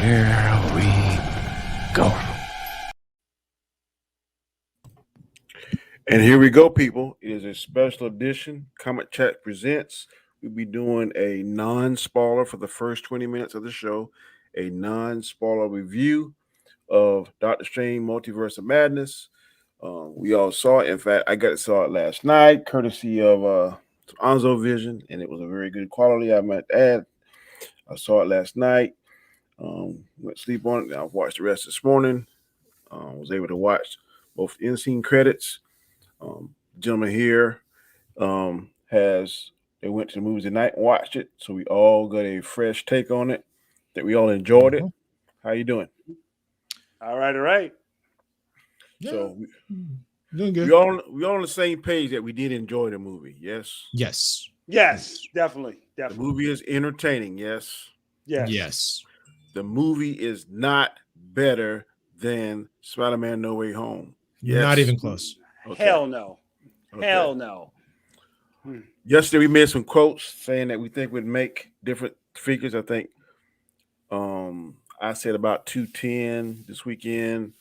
Here we go. And here we go, people. It is a special edition. Comic Chat presents. We'll be doing a non-spoiler for the first 20 minutes of the show, a non-spoiler review of Doctor Strange Multiverse of Madness. We all saw it. In fact, I got to saw it last night, courtesy of Anzo Vision, and it was a very good quality, I might add. I saw it last night. Went to sleep on it. I watched the rest this morning. Was able to watch both in-scene credits. Gentleman here they went to the movies tonight and watched it, so we all got a fresh take on it. That we all enjoyed it. How you doing? All right. Yeah. So Doing good. we all on the same page that we did enjoy the movie. Yes. Yes, definitely. The movie is entertaining. Yes. Yes. The movie is not better than Spider-Man No Way Home. Yes. Not even close. Okay. Hell no. Okay. Hell no. Yesterday we made some quotes saying that we think we'd make different figures. I think I said about 210 this weekend.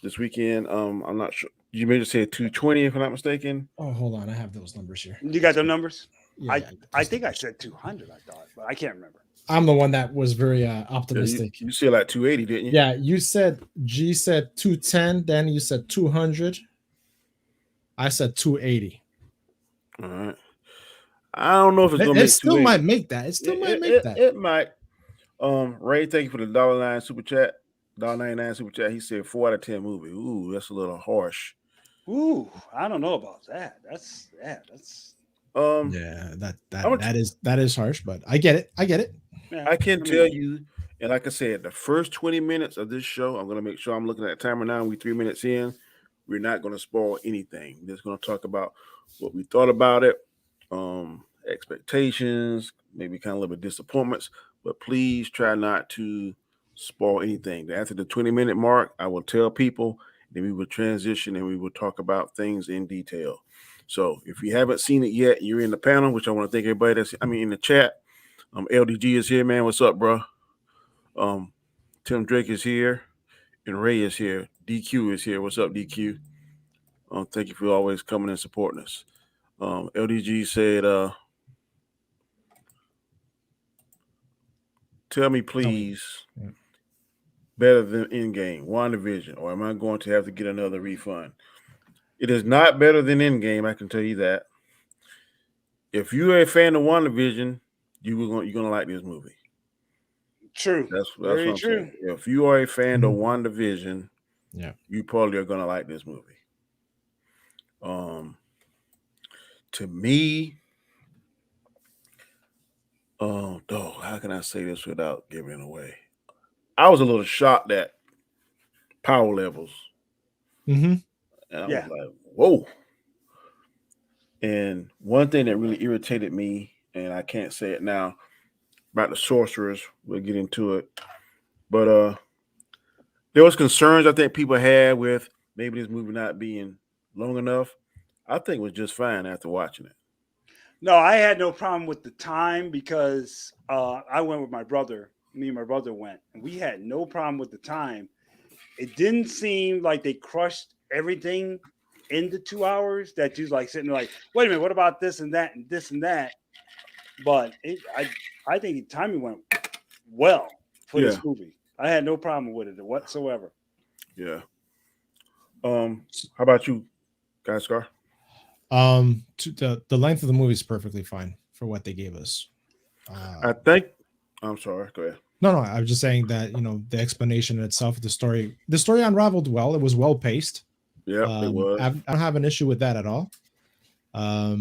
I'm not sure. You may just say 220 if I'm not mistaken. Oh, hold on. I have those numbers here. You got the numbers? Yeah, I think I said 200, I thought, but I can't remember. I'm the one that was very optimistic. You said like 280, didn't you? Yeah, you said G said 210, then you said 200. I said 280. All right. I don't know if it's gonna It make still 280. might make that. It still might make that. It might. Ray, thank you for the $1.09 super chat. $1.99 super chat. He said 4 out of 10 movie. Ooh, that's a little harsh. Ooh, I don't know about that. That's Yeah, that is harsh, but I get it. yeah, I can tell you, and like I said, the first 20 minutes of this show, I'm gonna make sure I'm looking at the timer now. We're 3 minutes in. We're not gonna spoil anything. We're just gonna talk about what we thought about it, expectations, maybe kind of a little bit disappointments, but please try not to spoil anything. After the 20-minute mark, I will tell people, then we will transition and we will talk about things in detail. So if you haven't seen it yet, you're in the panel, which I want to thank everybody in the chat. LDG is here, man. What's up, bro? Tim Drake is here, and Ray is here. DQ is here. What's up, DQ? Thank you for always coming and supporting us. LDG said, tell me, please, better than Endgame, WandaVision, or am I going to have to get another refund? It is not better than Endgame, I can tell you that. If you're a fan of WandaVision, you're gonna like this movie. true. That's Very what I'm true. saying. If you are a fan of WandaVision, you probably are gonna like this movie. To me, how can I say this without giving it away? I was a little shocked at power levels. Mm-hmm. And I was like, whoa. And one thing that really irritated me, and I can't say it now, about the sorcerers, we'll get into it. But there was concerns I think people had with maybe this movie not being long enough. I think it was just fine after watching it. No, I had no problem with the time because I went with my brother. Me and my brother went, and we had no problem with the time. It didn't seem like they crushed everything into 2 hours. That you're like sitting there like, wait a minute, what about this and that and this and that? But I think the timing went well for this movie. I had no problem with it whatsoever. Yeah. How about you, guys, Scar? The length of the movie is perfectly fine for what they gave us. I think. I'm sorry. Go ahead. No, I was just saying that the explanation itself, the story unraveled well. It was well paced. Yeah, it was. I don't have an issue with that at all. I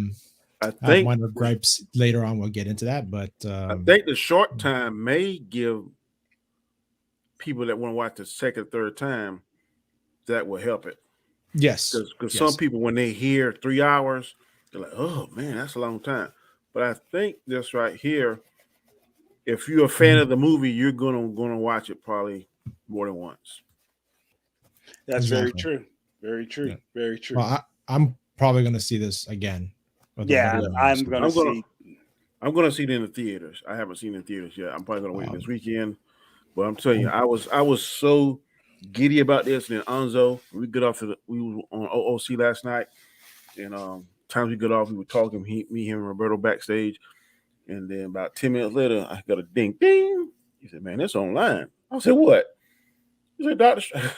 have think minor gripes later on. We'll get into that, but I think the short time may give people that want to watch the second, third time that will help it. Yes, because some people, when they hear 3 hours, they're like, "Oh man, that's a long time." But I think this right here, if you're a fan of the movie, you're gonna watch it probably more than once. That's very true. Very true. Yeah. Very true. Well, I'm probably gonna see this again. Yeah, I'm gonna see it in the theaters. I haven't seen it in theaters yet. I'm probably gonna wait this weekend But I'm telling you, I was so giddy about this. And then Anzo, we were on OOC last night, and times we got off, we were talking. Me, him, and Roberto backstage, and then about 10 minutes later, I got a ding, ding. He said, "Man, it's online." I said, "What?" He said, "Doctor,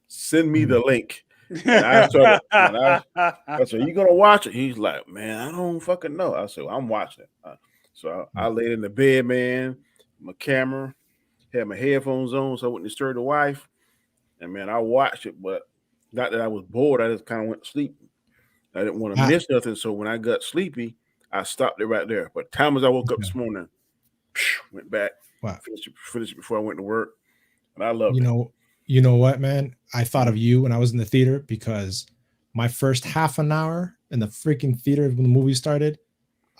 send me the link." And I started, and I said, "You gonna watch it?" He's like, "Man, I don't fucking know." I said, "I'm watching it." So I laid in the bed, man, my camera, had my headphones on, so I wouldn't disturb the wife. And man, I watched it, but not that I was bored. I just kind of went to sleep. I didn't want to miss nothing. So when I got sleepy, I stopped it right there. But time as I woke up this morning, went back, finished it before I went to work, and I loved it. You know what, man? I thought of you when I was in the theater because my first half an hour in the freaking theater when the movie started,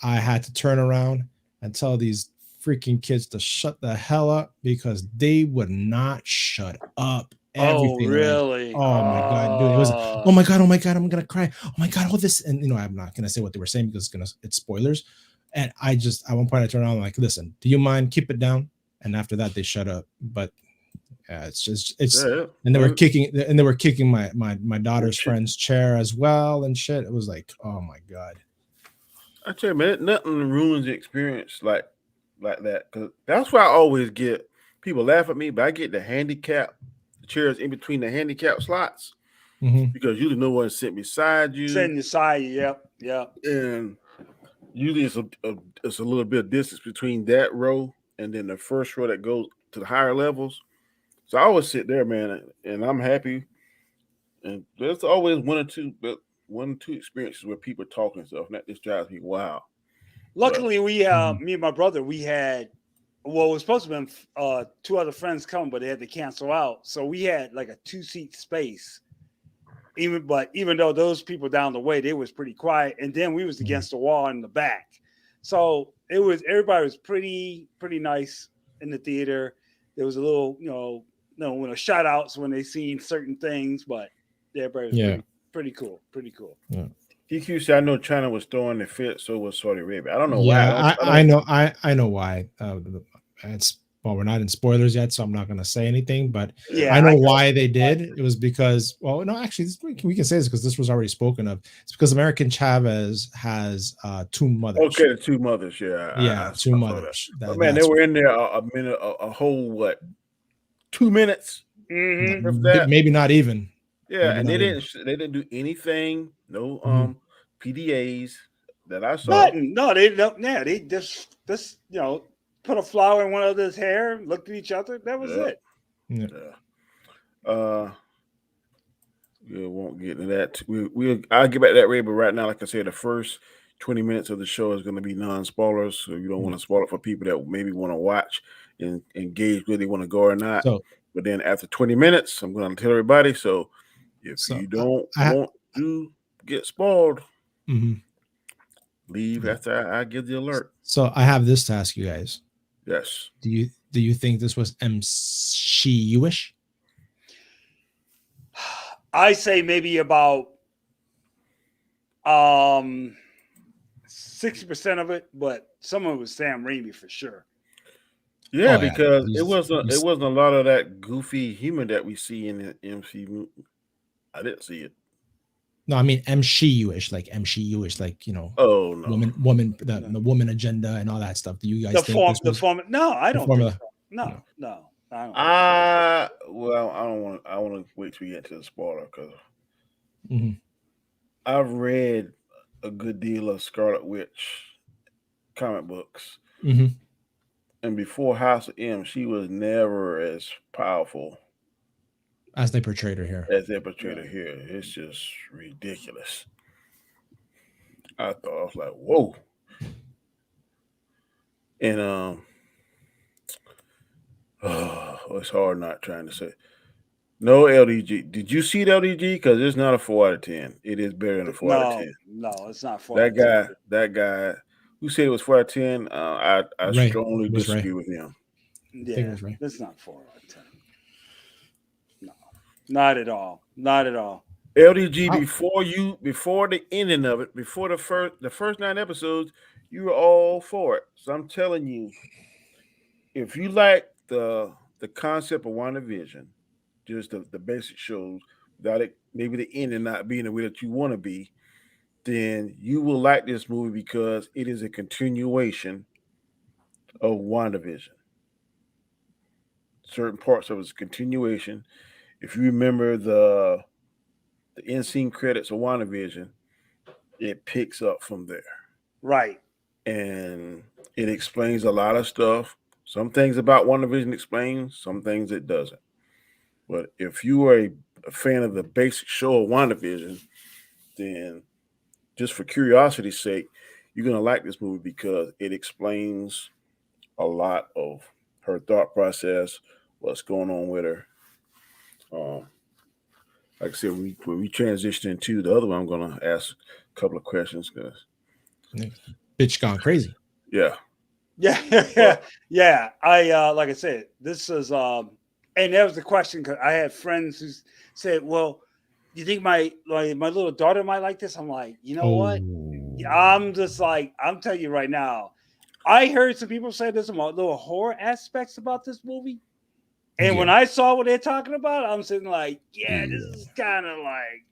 I had to turn around and tell these freaking kids to shut the hell up because they would not shut up. Everything. Oh, really? Oh my god, dude! It was oh my god, I'm gonna cry. Oh my god, all this, and I'm not gonna say what they were saying because it's spoilers. And I just at one point I turned around like, listen, do you mind? Keep it down. And after that, they shut up. But and they were kicking my daughter's friend's chair as well and shit. It was like, oh my god. I tell you, man, nothing ruins the experience like that. Because that's why I always get people laugh at me, but I get the chairs in between the handicap slots because usually no one sitting beside you. Sitting beside you, yep. And usually it's a little bit of distance between that row and then the first row that goes to the higher levels. So I always sit there, man, and I'm happy. And there's always one or two experiences where people are talking and stuff, and that just drives me wild. Luckily, me and my brother, we had, it was supposed to have been 2 other friends coming, but they had to cancel out. So we had like a 2-seat space. Even though those people down the way, they was pretty quiet. And then we was against the wall in the back. So everybody was pretty nice in the theater. There was a little, shout outs when they seen certain things, but everybody was pretty cool. Yeah. DQ said, "I know China was throwing the fit, so was Saudi Arabia." I don't know why. I know why. We're not in spoilers yet, so I'm not going to say anything. But I know why they did. It was because, actually, we can say this because this was already spoken of. It's because American Chavez has 2 mothers. Okay, the 2 mothers. Yeah, 2 mothers. But man, they were in there a minute, a whole 2 minutes. Mm-hmm. Maybe not even. Yeah, and they didn't do anything. No PDAs that I saw. No, they don't. Yeah, they just put a flower in one other's hair, looked at each other. That was it. Yeah. We won't get into that. I'll get back to that, Ray. But right now, like I said, the first 20 minutes of the show is going to be non-spoilers, so you don't want to spoil it for people that maybe want to watch and engage whether they want to go or not. But then after 20 minutes, I'm going to tell everybody. So if you don't want to get spoiled, leave after I give the alert. So I have this to ask you guys. Yes. Do you think this was MCU-ish? I say maybe about 60% of it, but some of it was Sam Raimi for sure. Yeah, because it wasn't a lot of that goofy humor that we see in the MCU. I didn't see it. No, I mean MCU-ish, like Oh no, woman, the woman agenda and all that stuff. Do you guys think the form? No, I don't think so. No. I don't want. I want to wait till we get to the spoiler because I've read a good deal of Scarlet Witch comic books, and before House of M, she was never as powerful as they portrayed her here. It's just ridiculous. I was like, whoa. And it's hard not trying to say. No LDG. Did you see the LDG? Because it's not a 4 out of 10. It is better than a 4 out of 10. No, it's not 4 out of 10. That guy who said it was 4 out of 10, I strongly disagree with him. Yeah, it's not 4 out of 10. No, not at all. Not at all. LDG, before the ending of it, before the first 9 episodes, you were all for it. So I'm telling you, if you like the the concept of WandaVision, just the basic shows, without it maybe the ending not being the way that you want to be, then you will like this movie because it is a continuation of WandaVision. Certain parts of it's continuation. If you remember the end scene credits of WandaVision, it picks up from there. Right. And it explains a lot of stuff. Some things about WandaVision explains, some things it doesn't. But if you are a fan of the basic show of WandaVision, then just for curiosity's sake, you're going to like this movie because it explains a lot of her thought process, what's going on with her. Like I said, when we transition into the other one, I'm going to ask a couple of questions. Bitch gone crazy. Yeah. Yeah. I like I said, this is and that was the question because I had friends who said, "Well, do you think my little daughter might like this?" I'm like, you know what? I'm just like, I'm telling you right now. I heard some people say there's some little horror aspects about this movie. And when I saw what they're talking about, I'm sitting like, this is kind of like,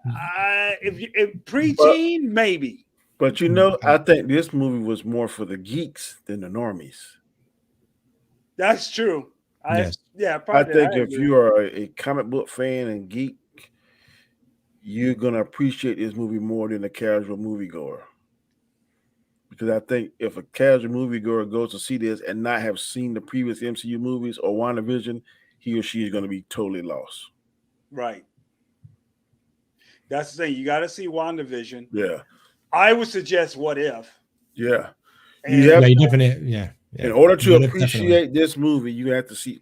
if preteen, maybe. But you know, I think this movie was more for the geeks than the normies. That's true. I think if you are a comic book fan and geek, you're gonna appreciate this movie more than a casual moviegoer. Because I think if a casual moviegoer goes to see this and not have seen the previous MCU movies or WandaVision, he or she is going to be totally lost. Right. That's the thing. You got to see WandaVision. Yeah. I would suggest What If. Yeah. You definitely. In order to appreciate this movie, you have to see.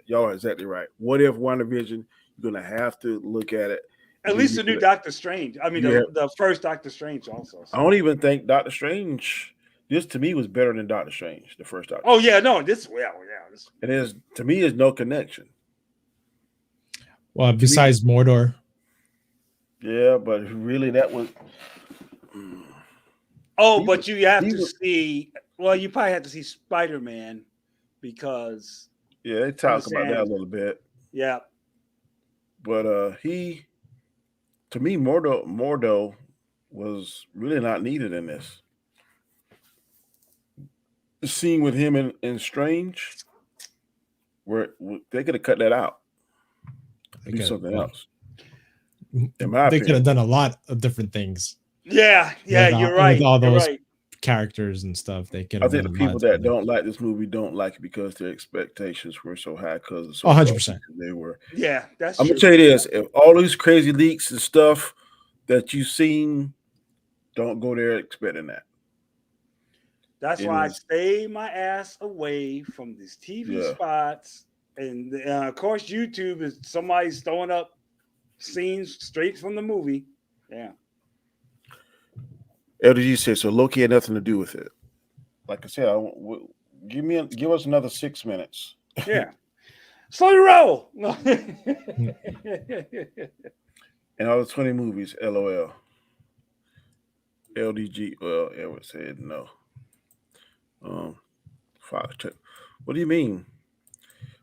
Y'all are exactly right. What If WandaVision? You're going to have to look at it. At least the new Doctor Strange. I mean, the first Doctor Strange also. So. I don't even think Doctor Strange. This to me was better than Doctor Strange, the first Doctor. Oh yeah, no, this. It is to me is no connection. Well, besides Mordor. Yeah, but really that was. But you have to see. Well, you probably have to see Spider-Man because. Yeah, they talk about that a little bit. Yeah. But to me, Mordo was really not needed in this. The scene with him in Strange, where they could have cut that out. Do something else. In my opinion, they could have done a lot of different things. Yeah, you're right. With all those characters and stuff, they could. I think the people that don't like this movie don't like it because their expectations were so high. Because 100%, they were. Yeah, that's. I'm gonna tell you this: if all these crazy leaks and stuff that you've seen, don't go there expecting that. That's why I stay my ass away from these TV spots, and of course, YouTube is somebody's throwing up scenes straight from the movie. Yeah. LDG says so. Loki had nothing to do with it. Like I said, give us another 6 minutes. Yeah. Slow roll. And all the 20 movies, LOL. LDG, well, Edward said no. What do you mean?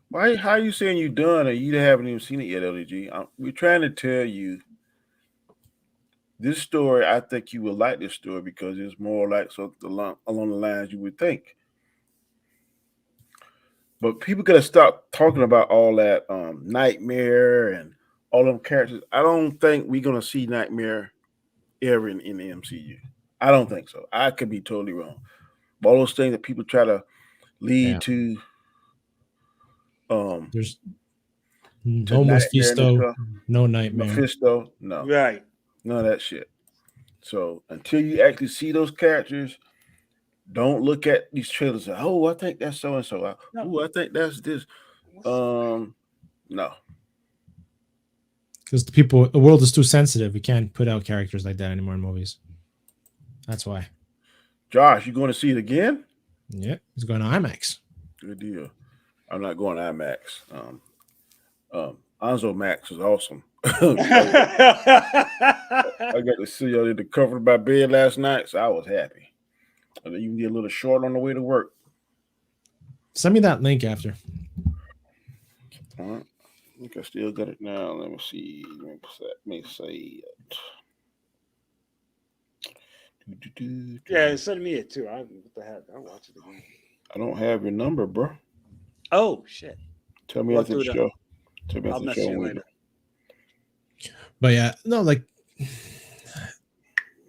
Why? How are you saying you done and you haven't even seen it yet, LDG? We're trying to tell you this story. I think you will like this story because it's more like along the lines you would think. But people gotta stop talking about all that Nightmare and all them characters. I don't think we're gonna see Nightmare ever in the MCU. I don't think so. I could be totally wrong. But all those things that people try to lead to. There's no Mephisto, no Nightmare. Mephisto, no. Right. None of that shit. So until you actually see those characters, don't look at these trailers and oh, I think that's so and so. Oh, I think that's this. No. Because the world is too sensitive. We can't put out characters like that anymore in movies. That's why. Josh, you going to see it again? Yeah, he's going to IMAX. Good deal. I'm not going to IMAX. Anzo Max is awesome. I got to see y'all in the cover of my bed last night, so I was happy. And then you can get a little short on the way to work. Send me that link after. All right. I think I still got it now. Let me see. Let me say it. Yeah, send me it too. What the heck? I'll watch it again. I don't have your number, bro. Oh shit! Tell me after the show. Tell me I'll after the message show you later. later. But yeah, no, like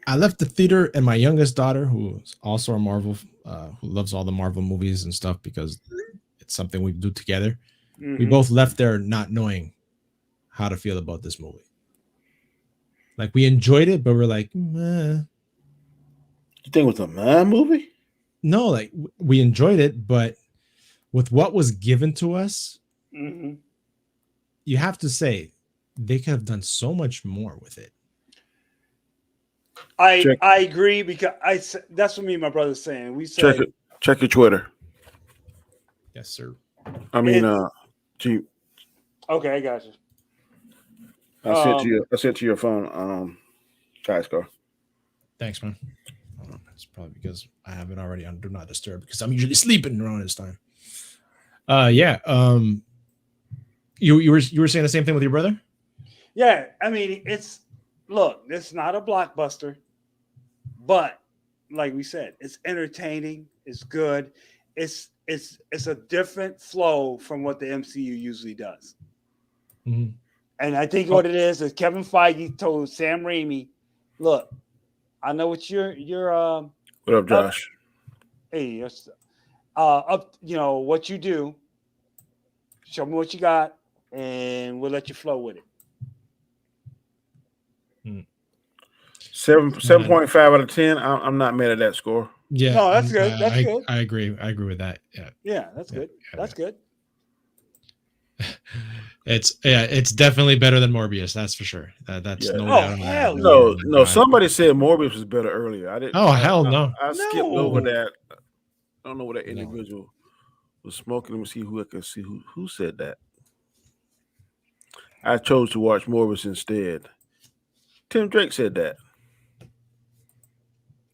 I left the theater, and my youngest daughter, who's also a Marvel, who loves all the Marvel movies and stuff because it's something we do together. Mm-hmm. We both left there not knowing how to feel about this movie. Like we enjoyed it, but we're like, meh. You think it was a man movie? No, like we enjoyed it, but with what was given to us, Mm-hmm. you have to say they could have done so much more with it. I agree because that's what me and my brother's saying. We said check your Twitter. Yes, sir. I mean, gee. Okay, I got you. I sent to your phone. Guys, go. Thanks, man. It's probably because I have it already on Do Not Disturb because I'm usually sleeping around this time. Yeah. You were saying the same thing with your brother? Yeah, I mean, it's not a blockbuster, but like we said, it's entertaining, it's good, it's a different flow from what the MCU usually does. Mm-hmm. And I think what it is Kevin Feige told Sam Raimi, look, I know what you're what up, Josh? Hey, what you do. Show me what you got, and we'll let you flow with it. 7.5 out of 10. I'm not mad at that score. Yeah, no, that's good. That's good. I agree with that. Yeah, that's good. That's good. It's definitely better than Morbius. That's for sure. That's no doubt. Hell no. Somebody said Morbius was better earlier. I didn't. Hell no. I skipped over that. I don't know what that individual was smoking. Let me see who I can see who said that. I chose to watch Morbius instead. Tim Drake said that.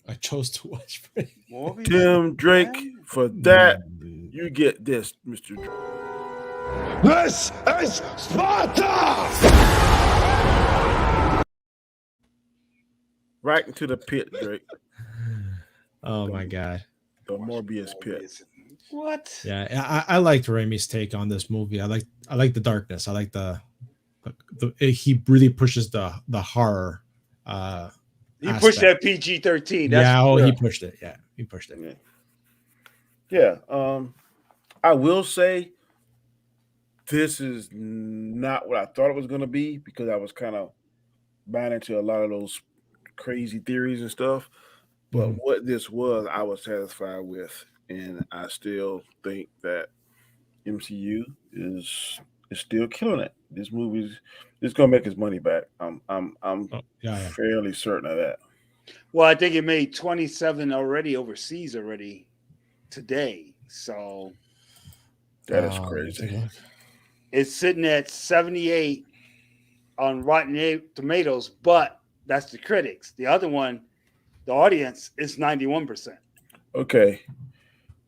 I chose to watch Morbius. Tim Drake, for that, you get this, Mr. Drake. This is Sparta! Right into the pit, Drake. Oh my God. The Morbius pit. What? Yeah, I liked Raimi's take on this movie. I like the darkness. I like the he really pushes the horror. He pushed that PG-13. He pushed it. Yeah, he pushed it. Yeah. I will say this is not what I thought it was going to be because I was kind of buying into a lot of those crazy theories and stuff. But what this was, I was satisfied with, and I still think that MCU is still killing it. This movie is going to make its money back. I'm fairly certain of that. Well, I think it made 27 already overseas today. So that is crazy. It's sitting at 78 on Rotten Tomatoes, but that's the critics. The other one, the audience, is 91%. Okay.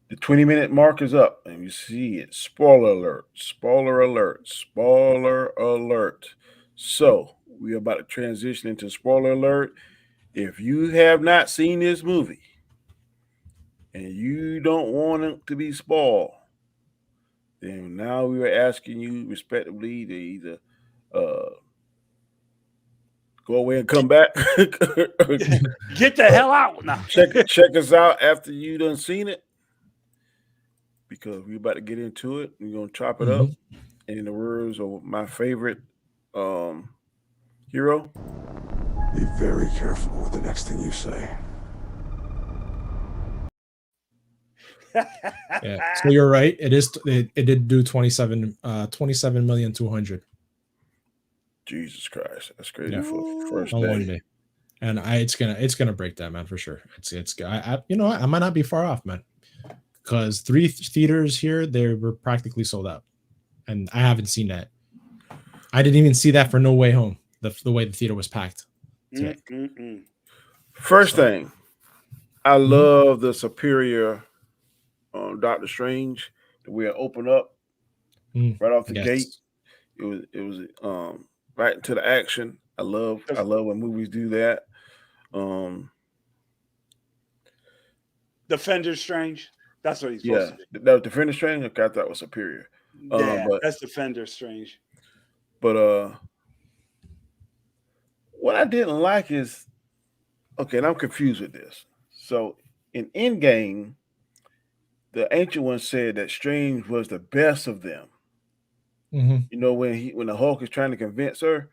The 20-minute mark is up, and you see it. Spoiler alert, spoiler alert, spoiler alert. So we're about to transition into spoiler alert. If you have not seen this movie and you don't want it to be spoiled, then now we are asking you respectively to either go away and come back. Get the hell out now. Check us out after you done seen it. Because we're about to get into it. We're going to chop it up. And in the words of my favorite hero. Be very careful with the next thing you say. Yeah. So you're right. It did do 27,200,000. Jesus Christ. That's crazy for the first on day. one day. And it's gonna break that, man, for sure. I might not be far off, man. Because 3 theaters here, they were practically sold out. And I haven't seen that. I didn't even see that for No Way Home, the way the theater was packed. First thing, I love the superior Doctor Strange. The way it opened up right off the gate. was right into the action. I love when movies do that. Defender Strange. That's what he's supposed to be. That was Defender Strange. Okay, I thought was Superior. Yeah, that's Defender Strange. But what I didn't like is, okay, and I'm confused with this. So in Endgame, the Ancient One said that Strange was the best of them. Mm-hmm. You know, when the Hulk is trying to convince her,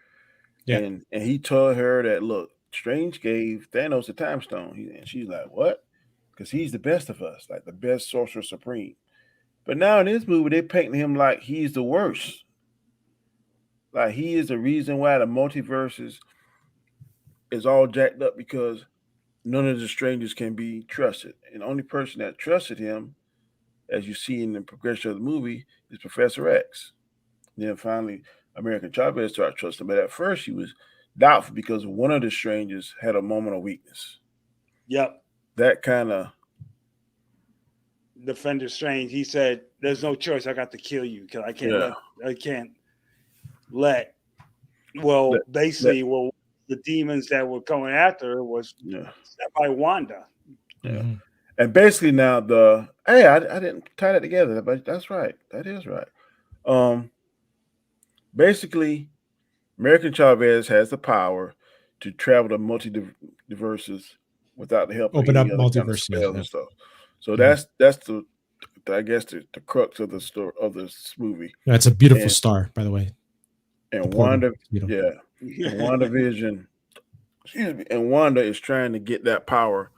yeah, and he told her that, look, Strange gave Thanos the Time Stone, and she's like, what? Because he's the best of us, like the best Sorcerer Supreme. But now in this movie, they're painting him like he's the worst. Like he is the reason why the multiverses is all jacked up, because none of the strangers can be trusted. And the only person that trusted him, as you see in the progression of the movie, is Professor X. Then finally, American Chavez started trusting him. But at first, he was doubtful because one of the strangers had a moment of weakness. Yep. That kind of Defender Strange. He said, "There's no choice. I got to kill you because I can't let. Well, basically, the demons that were coming after her was set by Wanda. Yeah." Mm-hmm. And basically now I didn't tie that together, but that's right. That is right. Basically, American Chavez has the power to travel to multiverses without the help of any other kind of spells and stuff. So that's the I guess the crux of the story of this movie. That's a beautiful star, by the way. And WandaVision, excuse me, and Wanda is trying to get that power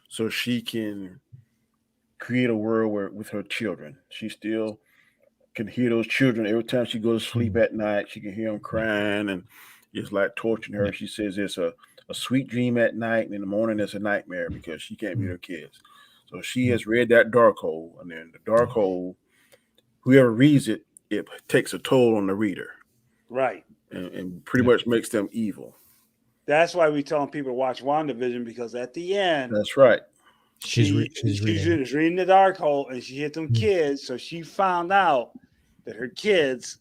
so she can create a world with her children. She still can hear those children every time she goes to sleep at night. She can hear them crying, and it's like torturing her. She says it's a sweet dream at night, and in the morning it's a nightmare because she can't meet her kids. So she has read that dark hole, and then the dark hole, whoever reads it, it takes a toll on the reader. Right. And pretty much makes them evil. That's why we telling people to watch WandaVision, because at the end, that's right. She's reading the dark hole, and she hit them kids. So she found out that her kids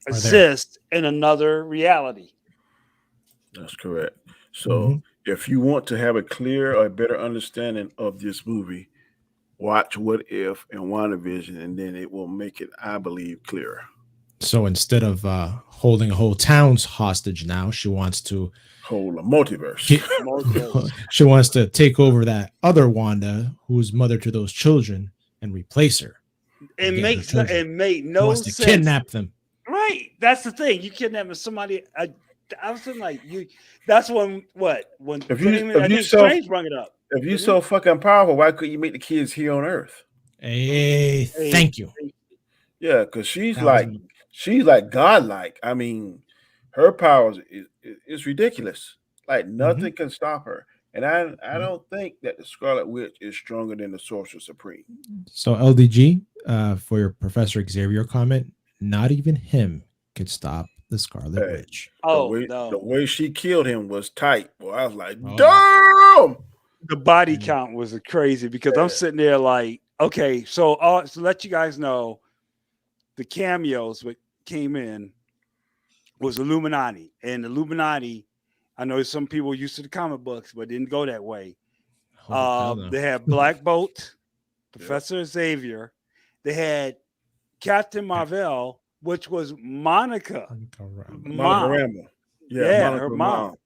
exist in another reality. That's correct. So if you want to have a clear or better understanding of this movie, watch What If and WandaVision, and then it will make it, I believe, clearer. So instead of holding a whole town's hostage now, she wants to hold a multiverse. She wants to take over that other Wanda, who's mother to those children, and replace her. It made no sense. To kidnap them. Right. That's the thing. You kidnapping somebody. I was thinking like you. That's when Strange brought it up. If you're so fucking powerful, why couldn't you make the kids here on Earth? Hey, thank you. Yeah, because she's like godlike. I mean, her powers is ridiculous. Like nothing can stop her. And I don't think that the Scarlet Witch is stronger than the Sorcerer Supreme. So LDG, for your Professor Xavier comment, not even him could stop the Scarlet Witch. The way she killed him was tight. Well, I was like, damn. The body count was crazy because I'm sitting there like, okay, so let you guys know, the cameos that came in was Illuminati, and Illuminati, I know some people used to the comic books, but didn't go that way. They had Black Bolt, Professor Xavier. They had Captain Marvel, which was Monica Rambeau. Yeah, her mom.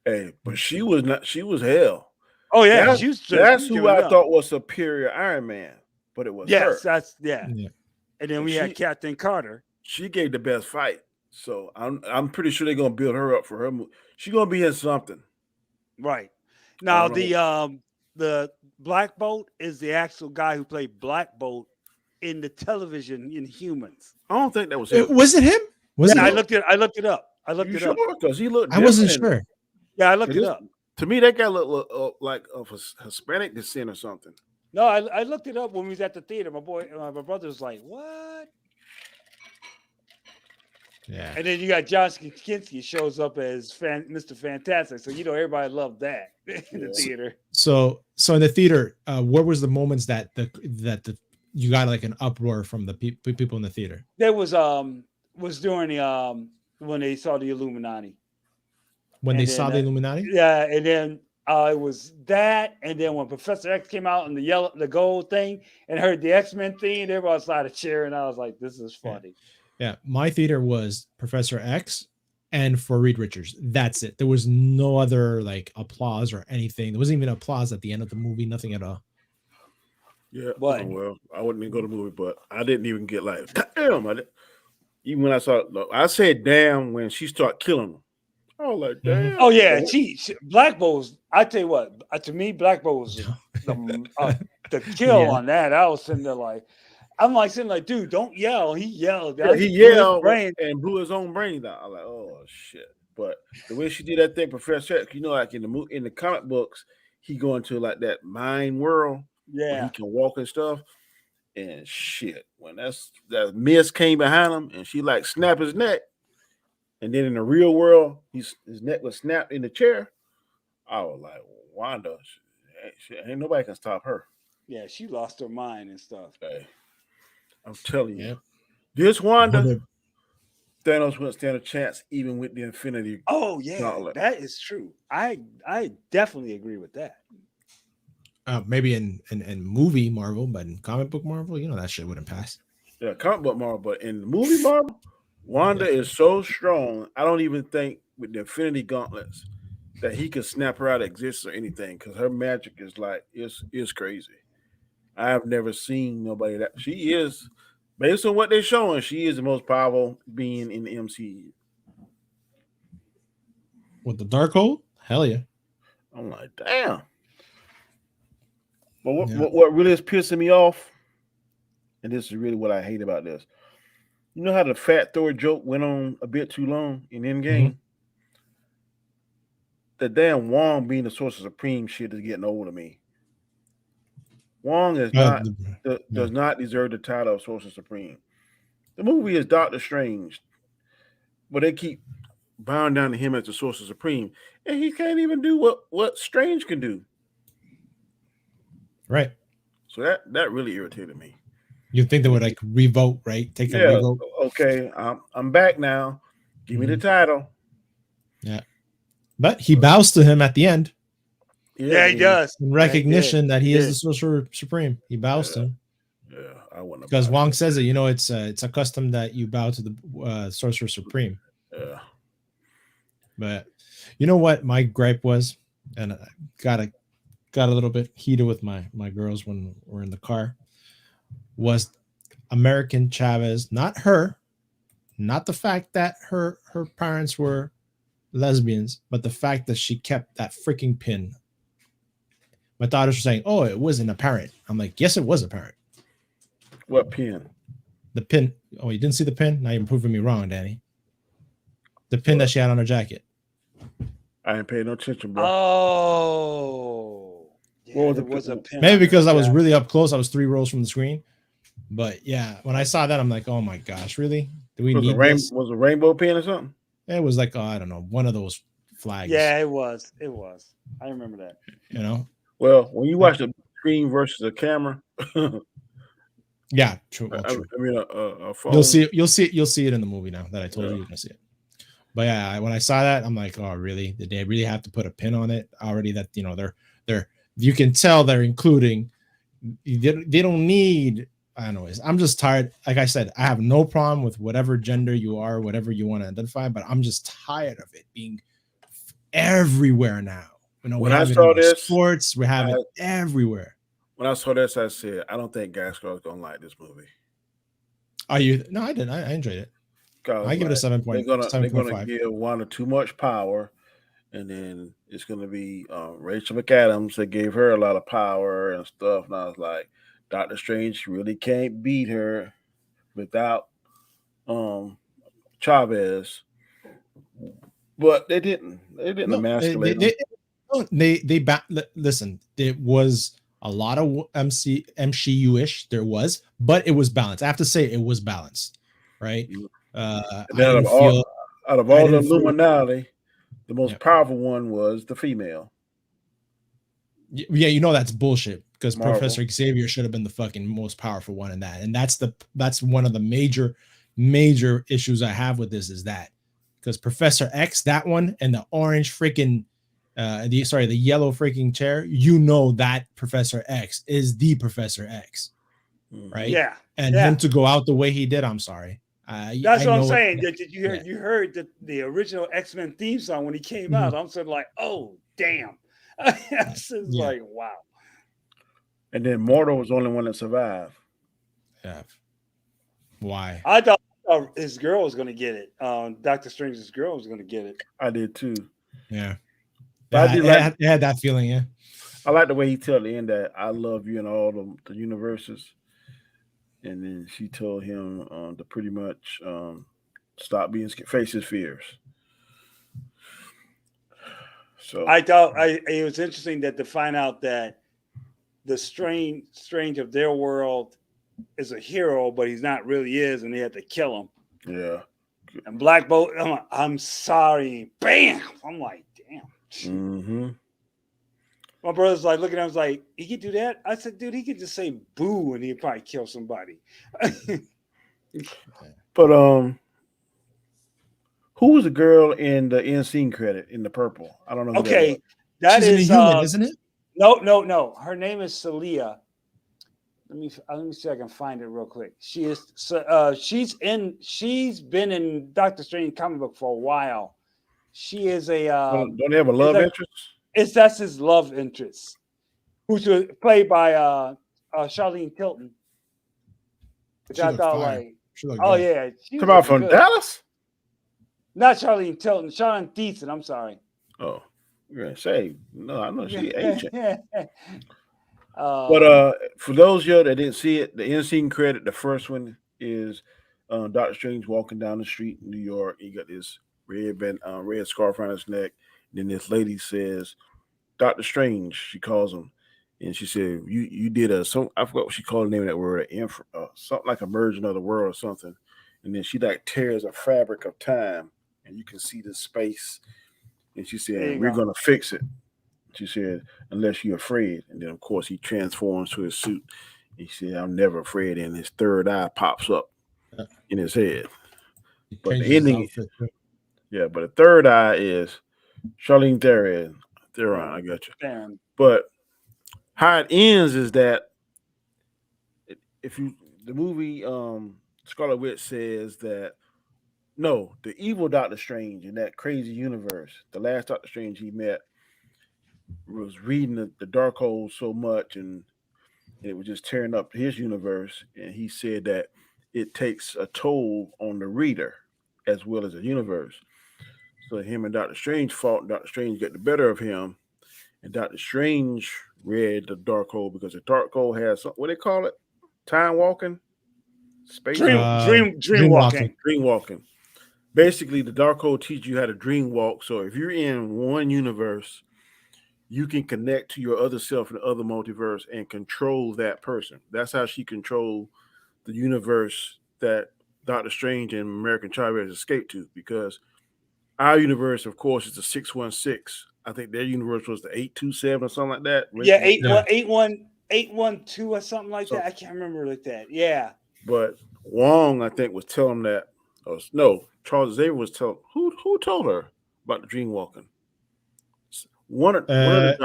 Hey, but she was hell. Oh yeah, that's who I thought was superior Iron Man, but it was her. And then we had Captain Carter. She gave the best fight, so I'm pretty sure they're gonna build her up for her. She's gonna be in something. Right now, the Black Bolt is the actual guy who played Black Bolt in the television in Humans. I don't think that was him. Was it him? I looked it up. Because he looked. I wasn't sure. Yeah, I looked it up. To me, that guy looked like of Hispanic descent or something. No, I looked it up when we was at the theater. My brother was like, "What?" Yeah. And then you got John Krasinski shows up as Mr. Fantastic, so everybody loved that in the theater. So in the theater, what was the moments that you got like an uproar from the people in the theater? There was was during the when they saw the Illuminati. When And they then, saw the Illuminati? Yeah, and then it was that, and then when Professor X came out in the gold thing, and heard the X-Men theme, everybody started cheering. I was like, "This is funny." Yeah, my theater was Professor X and for Reed Richards. That's it. There was no other like applause or anything. There wasn't even applause at the end of the movie. Nothing at all. Yeah. But- Oh, well, I wouldn't even go to the movie, but I didn't even get like, damn. Even when I saw it, I said damn when she started killing them. I was like, Mhm. damn. Oh yeah, she Black Bulls. I tell you what, to me, Black Bulls was the kill Yeah. on that. I was sitting there like, sitting like, dude, don't yell. He yelled. Yeah, he blew his yelled brain. and blew his own brains out. I was like, oh shit. But the way she did that thing, Professor X, like in the comic books, he go into like that mind world where Yeah, he can walk and stuff. And shit, when that mist came behind him and she like snapped his neck, and then in the real world, his neck was snapped in the chair. I was like, Wanda, ain't nobody can stop her. yeah, she lost her mind and stuff. Hey, I'm telling you, Yep. this Wanda, Wonder- Thanos wouldn't stand a chance even with the Infinity. Oh yeah, Gauntlet. that is true. I definitely agree with that. maybe in movie Marvel, but in comic book Marvel, that shit wouldn't pass. Yeah, comic book Marvel, but in the movie Marvel, Wanda is so strong. I don't even think with the Infinity Gauntlets that he could snap her out of existence or anything because her magic is like is crazy. I have never seen nobody that she is. Based on what they're showing, she is the most powerful being in the MCU. With the Darkhold? Hell yeah. I'm like, damn. But Yeah. what really is pissing me off, and this is really what I hate about this. You know how the Fat Thor joke went on a bit too long in Endgame? Mhm. The damn Wong being the Sorcerer Supreme shit is getting old to me. Wong is does not deserve the title of Sorcerer Supreme. The movie is Doctor Strange, but they keep bowing down to him as the Sorcerer Supreme, and he can't even do what Strange can do. Right. So that really irritated me. You think they would like revote, right? Take a revote. Okay, I'm back now. Give me the title. Yeah. But he bows to him at the end Yeah, he does. in recognition that he He is did. the Sorcerer Supreme. He bows to him. Yeah, I wouldn't. Because Wong says it, it's a custom that you bow to the Sorcerer Supreme. Yeah. But you know what my gripe was, and I got a little bit heated with my girls when we're in the car, was American Chavez, not her, not the fact that her parents were lesbians, but the fact that she kept that freaking pin. My daughters were saying, "Oh, it wasn't apparent." I'm like, "Yes, it was apparent." What pin? The pin. Oh, you didn't see the pin? Now you're proving me wrong, Danny. The pin that she had on her jacket. I ain't paying no attention, bro. Oh, yeah, What was there the- was a pin. Maybe on because it, I was yeah. really up close. I was 3 rows from the screen. But yeah, when I saw that, I'm like, "Oh my gosh, really? Do we need this?" Was a rainbow pin or something? It was like, I don't know, one of those flags. Yeah, it was. It was. I remember that. Well, when you watch the screen versus the camera, Yeah, true. Well, true. I mean, a phone. You'll see it in the movie now that I told you you're gonna see it. But yeah, when I saw that, I'm like, oh, really? Did they really have to put a pin on it already? That they're you can tell they're including. They don't need. Anyways, I'm just tired. Like I said, I have no problem with whatever gender you are, whatever you want to identify, but I'm just tired of it being everywhere now. When I saw this, sports, we have it everywhere. When I saw this, I said, I don't think Gaskar's gonna like this movie. Are you? No, I didn't. I enjoyed it. I give it a 7.5. They're gonna give Wanda too much power, and then it's gonna be Rachel McAdams that gave her a lot of power and stuff. And I was like, Doctor Strange really can't beat her without Chavez. But they didn't. They didn't emasculate him. Listen, it was a lot of MCU-ish. There was, but it was balanced. I have to say it was balanced, right? Out of all the Illuminati, the most powerful one was the female. Yeah, that's bullshit because Marvel. Professor Xavier should have been the fucking most powerful one in that, and that's one of the major major issues I have with this is that because Professor X, that one, and the orange freaking the yellow freaking chair, you know that Professor X is the Professor X, right? Yeah. And Yeah. him to go out the way he did, I'm sorry. That's what I'm know saying. it- Did you heard yeah. you heard the original X-Men theme song when he came out? I'm sort of like, oh damn. It's just Yeah. like wow. And then Mortal was the only one that survived. Yeah. Why? I thought his girl was gonna get it. Doctor Strange's girl was gonna get it. I did too. Yeah. But I had that feeling, yeah. I like the way he told the end that I love you in all the universes. And then she told him to pretty much stop being scared, face his fears. So I thought it was interesting that to find out that the strange of their world is a hero, but he's not really is, and they had to kill him. yeah. And Black Bolt, I'm sorry, bam! I'm like, damn. Mm-hmm. My brother's like looking at him, I was like, he could do that? I said, dude, he could just say boo and he'd probably kill somebody. But who was the girl in the end scene credit in the purple? I don't know. Okay, that She's is Inhuman, isn't it? No. Her name is Celia. Let me see if I can find it real quick. She's been in Doctor Strange comic book for a while. She is a don't they have a love interest? That's his love interest, who's played by Charlene Tilton. Which I thought like, oh yeah, talk about from good. Dallas. Not Charlene Tilton, Sharon Thiessen. I'm sorry. Oh, you're gonna say no? I know she's ancient. But for those of you that didn't see it, the end scene credit, the first one is Doctor Strange walking down the street in New York. He got this red scarf around his neck. And then this lady says, "Doctor Strange," she calls him, and she said, "You did I forgot what she called the name of that word, something like a version of the world or something." And then she like tears a fabric of time, and you can see the space. And she said, "We're gonna fix it." She said, "Unless you're afraid." And then, of course, he transforms to his suit. He said, "I'm never afraid." And his third eye pops up in his head. But the ending, but the third eye is Charlene Theron. I got you. Damn. But how it ends is that the movie Scarlet Witch says that no, the evil Doctor Strange in that crazy universe, the last Doctor Strange he met, was reading the Darkhold so much and it was just tearing up his universe. And he said that it takes a toll on the reader as well as the universe. So him and Doctor Strange fought, and Doctor Strange got the better of him. And Doctor Strange read the Darkhold because the Darkhold has what they call it? Time walking? Space dream walking. Dream walking. Basically, the Darkhold teaches you how to dream walk. So if you're in one universe, you can connect to your other self in the other multiverse and control that person. That's how she controlled the universe that Doctor Strange and American Chavez escaped to, because our universe, of course, is the 616. I think their universe was the 827 or something like that. Yeah, 812 or something like that. I can't remember like that. Yeah. But Wong, I think, was telling that. No, Charles Xavier was telling. Who told her about the dream walking? One of them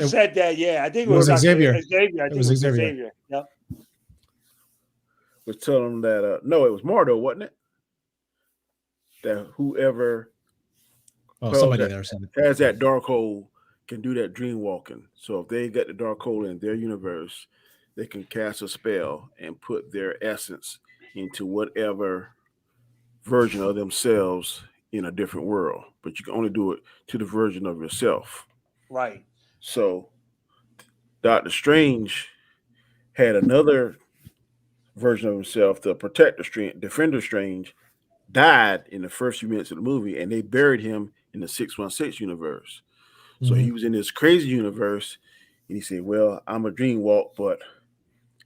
said that. Yeah, I think it was Xavier. I think it was Xavier. Yep. Was telling them that. No, it was Mordo, wasn't it? That whoever somebody there has that Darkhold can do that dream walking. So if they got the Darkhold in their universe, they can cast a spell and put their essence into whatever version of themselves in a different world. But you can only do it to the version of yourself. Right. So Doctor Strange had another version of himself, the Defender Strange, died in the first few minutes of the movie, and they buried him in the 616 universe. So he was in this crazy universe, and he said, "Well, I'm a dream walk, but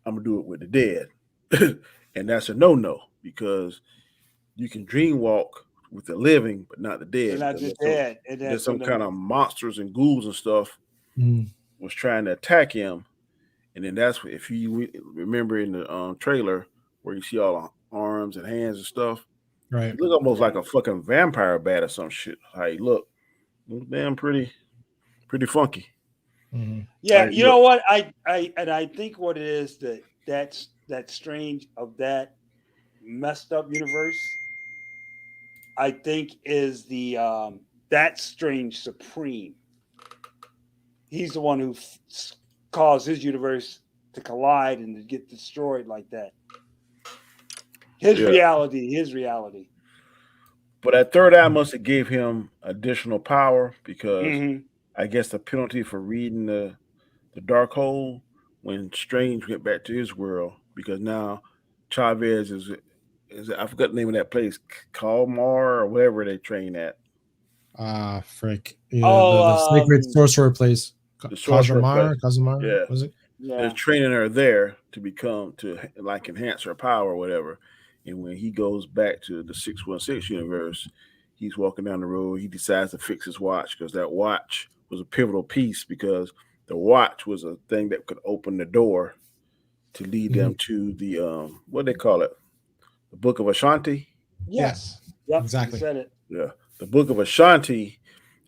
I'm gonna do it with the dead." And that's a no-no, because you can dream walk with the living, but not the dead. Not the dead. There's some kind of monsters and ghouls and stuff was trying to attack him. And then that's if you remember in the trailer where you see all the arms and hands and stuff. Right. He look almost like a fucking vampire bat or some shit. How he look. Damn pretty funky. Mhm. Yeah, Like, you know what? I think what it is that's strange of that messed up universe. I think is the that Strange Supreme. He's the one who caused his universe to collide and to get destroyed like that. His reality. But that third eye must have gave him additional power because Mhm. I guess the penalty for reading the dark hole when Strange went back to his world, because now Chavez is I forgot the name of that place, Kalmar or wherever they train at. Frick. Yeah, Oh, the sacred sorcerer place. The sorcerer place. Kazumar, Yeah. was it? They're yeah. training her there to like enhance her power or whatever. And when he goes back to the 616 universe, he's walking down the road. He decides to fix his watch because that watch was a pivotal piece, because the watch was a thing that could open the door to lead them to the what do they call it? The Book of Ashanti. Yes. Yep, Exactly. you said it. Yeah. The Book of Ashanti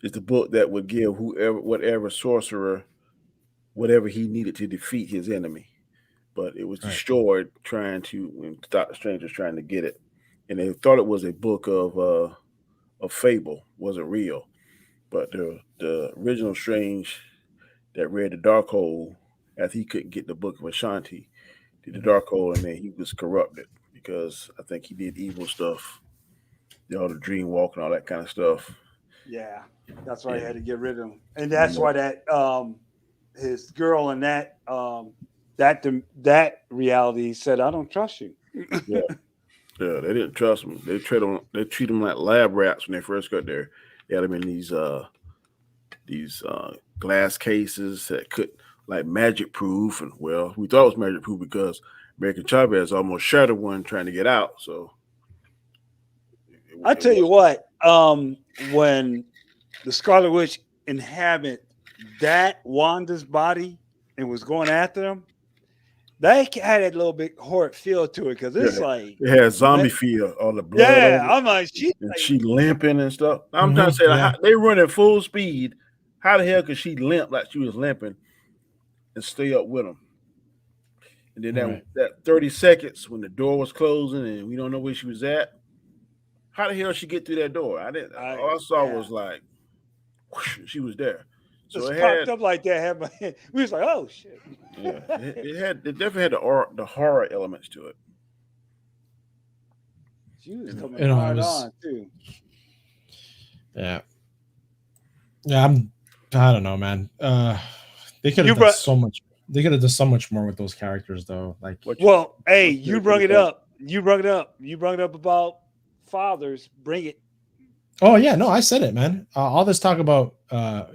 is the book that would give whatever sorcerer whatever he needed to defeat his enemy. But it was destroyed when Doctor Strange was trying to get it. And they thought it was a book of fable, wasn't real. But the original Strange that read the Darkhold, after he couldn't get the Book of Ashanti, did the Darkhold, and then he was corrupted because I think he did evil stuff, all the dream walk and all that kind of stuff. Yeah, that's why he had to get rid of him, and that's why that his girl in that that reality said, "I don't trust you." Yeah, they didn't trust him. They treat him like lab rats when they first got there. They had him in these glass cases that could like magic proof, and well, we thought it was magic proof because American Chavez almost shattered one trying to get out. So I tell you what, when the Scarlet Witch inhabited that Wanda's body and was going after him, that had a little bit horror feel to it, because it's like it had zombie feel, all the blood. Yeah, I'm like, she limping and stuff. I'm trying to say how, they run at full speed. How the hell could she limp like she was limping and stay up with them? And then that 30 seconds when the door was closing and we don't know where she was at. How the hell she get through that door? All I saw was like, whoosh, she was there. So it popped up like that. We was like, oh shit. Yeah, it definitely had the horror elements to it. She was coming hard on too. Yeah. Yeah, I don't know, man. They could have done so much. They could have done so much more with those characters, though. Like, you brought it up. You brought it up about fathers. Bring it. Oh yeah, no, I said it, man. All this talk about her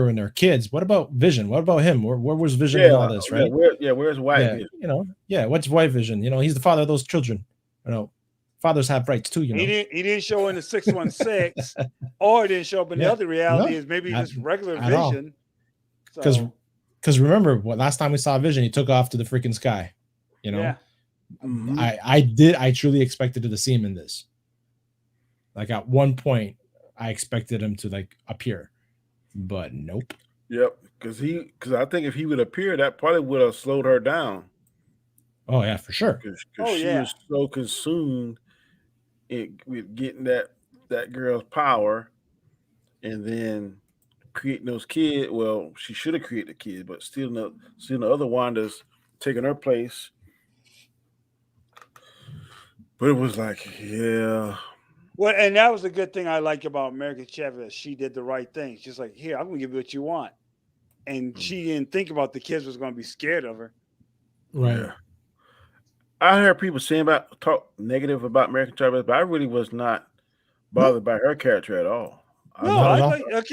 and their kids. What about Vision? What about him? Where was Vision in all this, right? Where's White Vision? What's White Vision? He's the father of those children. Fathers have rights too. He didn't show in the 616, or he didn't show up in the other reality. Is maybe just regular Vision. Because remember, last time we saw Vision, he took off to the freaking sky. Yeah. Mm-hmm. I truly expected to see him in this. Like at one point, I expected him to like appear, but nope. Yep, because I think if he would appear, that probably would have slowed her down. Oh yeah, for sure. Because she was so consumed with getting that girl's power, and then creating those kids. Well, she should have created the kids, but still the other Wanda's taking her place. But it was like, yeah. Well, and that was a good thing I like about America Chavez. She did the right thing. She's like, here, I'm going to give you what you want. And she didn't think about the kids was going to be scared of her. Right. Yeah. I heard people talk negative about America Chavez, but I really was not bothered by her character at all. I thought her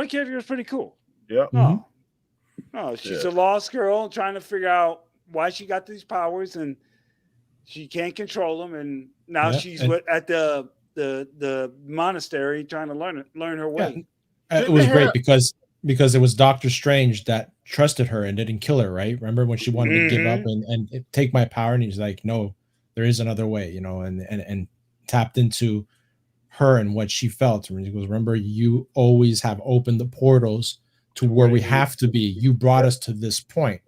character was pretty cool. Yeah. No, she's a lost girl trying to figure out why she got these powers, and she can't control them. And now she's at the monastery trying to learn her way. It was great because it was Doctor Strange that trusted her and didn't kill her, right? Remember when she wanted to give up and take my power, and he's like, no, there is another way, and tapped into her and what she felt. And he goes, remember, you always have opened the portals to where we have to be. You brought us to this point.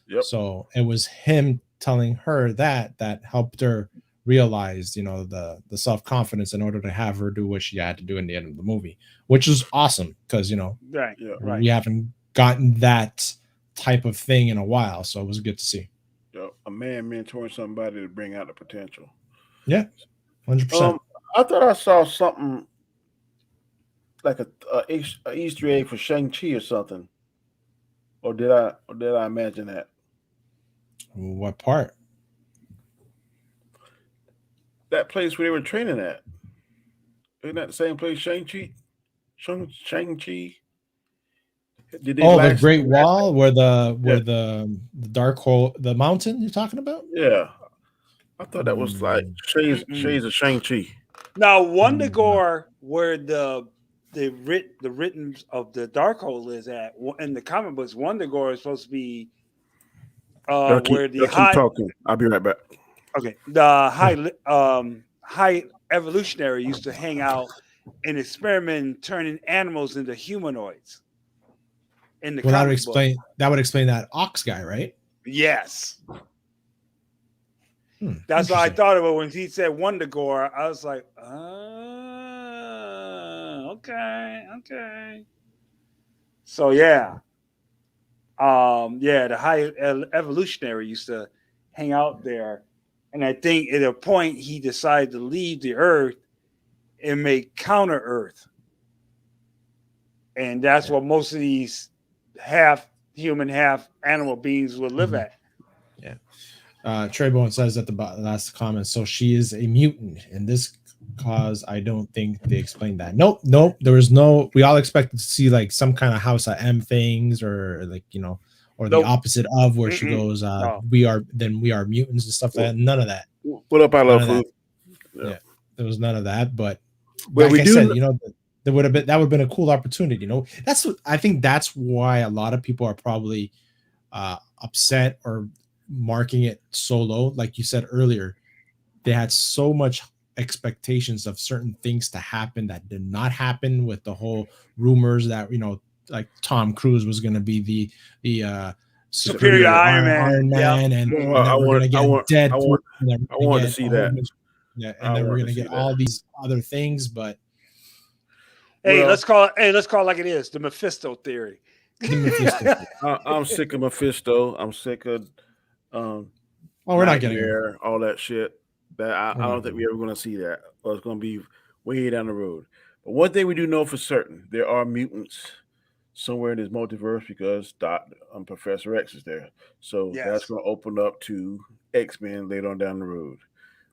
Yep. So it was him telling her that helped her realize, the self-confidence in order to have her do what she had to do in the end of the movie, which is awesome because, Right. we haven't gotten that type of thing in a while. So it was good to see. Yep. A man mentoring somebody to bring out the potential. Yeah, 100%. I thought I saw something like a Easter egg for Shang-Chi or something. Or did I imagine that? What part? That place where they were training at. Isn't that the same place Shang-Chi? Shang-Chi? Did they the Great Wall where the dark hole, the mountain you're talking about? Yeah. I thought that was like shades of Shang-Chi. Now, Wondagore, where the written of the Darkhold is at in the comic books, Wondagore is supposed to be where the high. Talking. I'll be right back. Okay, the high evolutionary used to hang out and experiment turning animals into humanoids. In the that would explain that Ox guy, right? Yes. That's what I thought of it when he said Wondagore. I was like, okay. So yeah, the high evolutionary used to hang out there, and I think at a point he decided to leave the Earth and make counter Earth, and that's what most of these half human, half animal beings would live at. Yeah. Trayvon says at the last comment, so she is a mutant. In this cause, I don't think they explained that. Nope. There was no. We all expected to see like some kind of House of M things, or like or the opposite of where she goes, we are mutants and stuff like that. None of that. What up, I love food. Yeah, there was none of that. But like I said, that would have been a cool opportunity. That's what I think. That's why a lot of people are probably upset or marking it so low. Like you said earlier, they had so much expectations of certain things to happen that did not happen, with the whole rumors that like Tom Cruise was going to be the superior Iron Man, and then we're going to get Deadpool. I want to see that. And then we're going to get all these other things, but hey, let's call it like it is, the Mephisto theory. I'm sick of Mephisto. I'm sick of we're not getting there, all that shit. That I don't think we're ever going to see that. Or it's going to be way down the road. But one thing we do know for certain, there are mutants somewhere in this multiverse because Professor X is there. So that's going to open up to X-Men later on down the road.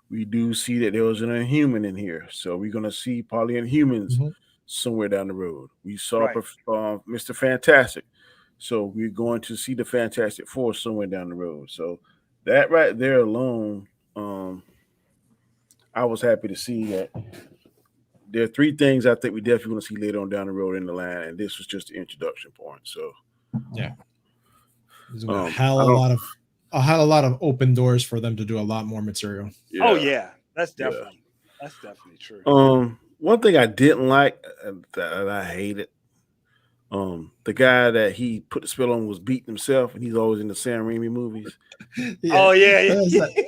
We do see that there was an Inhuman in here. So we're going to see probably Inhumans somewhere down the road. We saw Mr. Fantastic. So we're going to see the Fantastic Four somewhere down the road. So that right there alone, I was happy to see that. There are three things I think we definitely want to see later on down the road in the line, and this was just the introduction point. So yeah, there's a hell of a lot of open doors for them to do a lot more material. Yeah. Oh yeah, that's definitely true. One thing I didn't like that I hated, the guy that he put the spell on was beating himself, and he's always in the Sam Raimi movies. Oh yeah,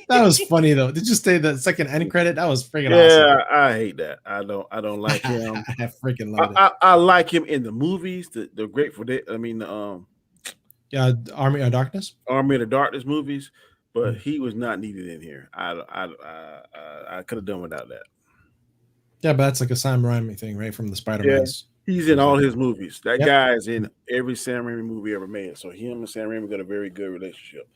that was funny though. Did you say the second end credit? That was freaking awesome. Yeah, I hate that. I don't like him. I freaking love it. I like him in the movies, the Grateful Dead. I mean, Army of Darkness. Army of the Darkness movies, but he was not needed in here. I could have done without that. Yeah, but that's like a Sam Raimi thing, right? From the Spider-Mans. Yeah, he's in all his movies. That guy is in every Sam Raimi movie ever made. So him and Sam Raimi got a very good relationship.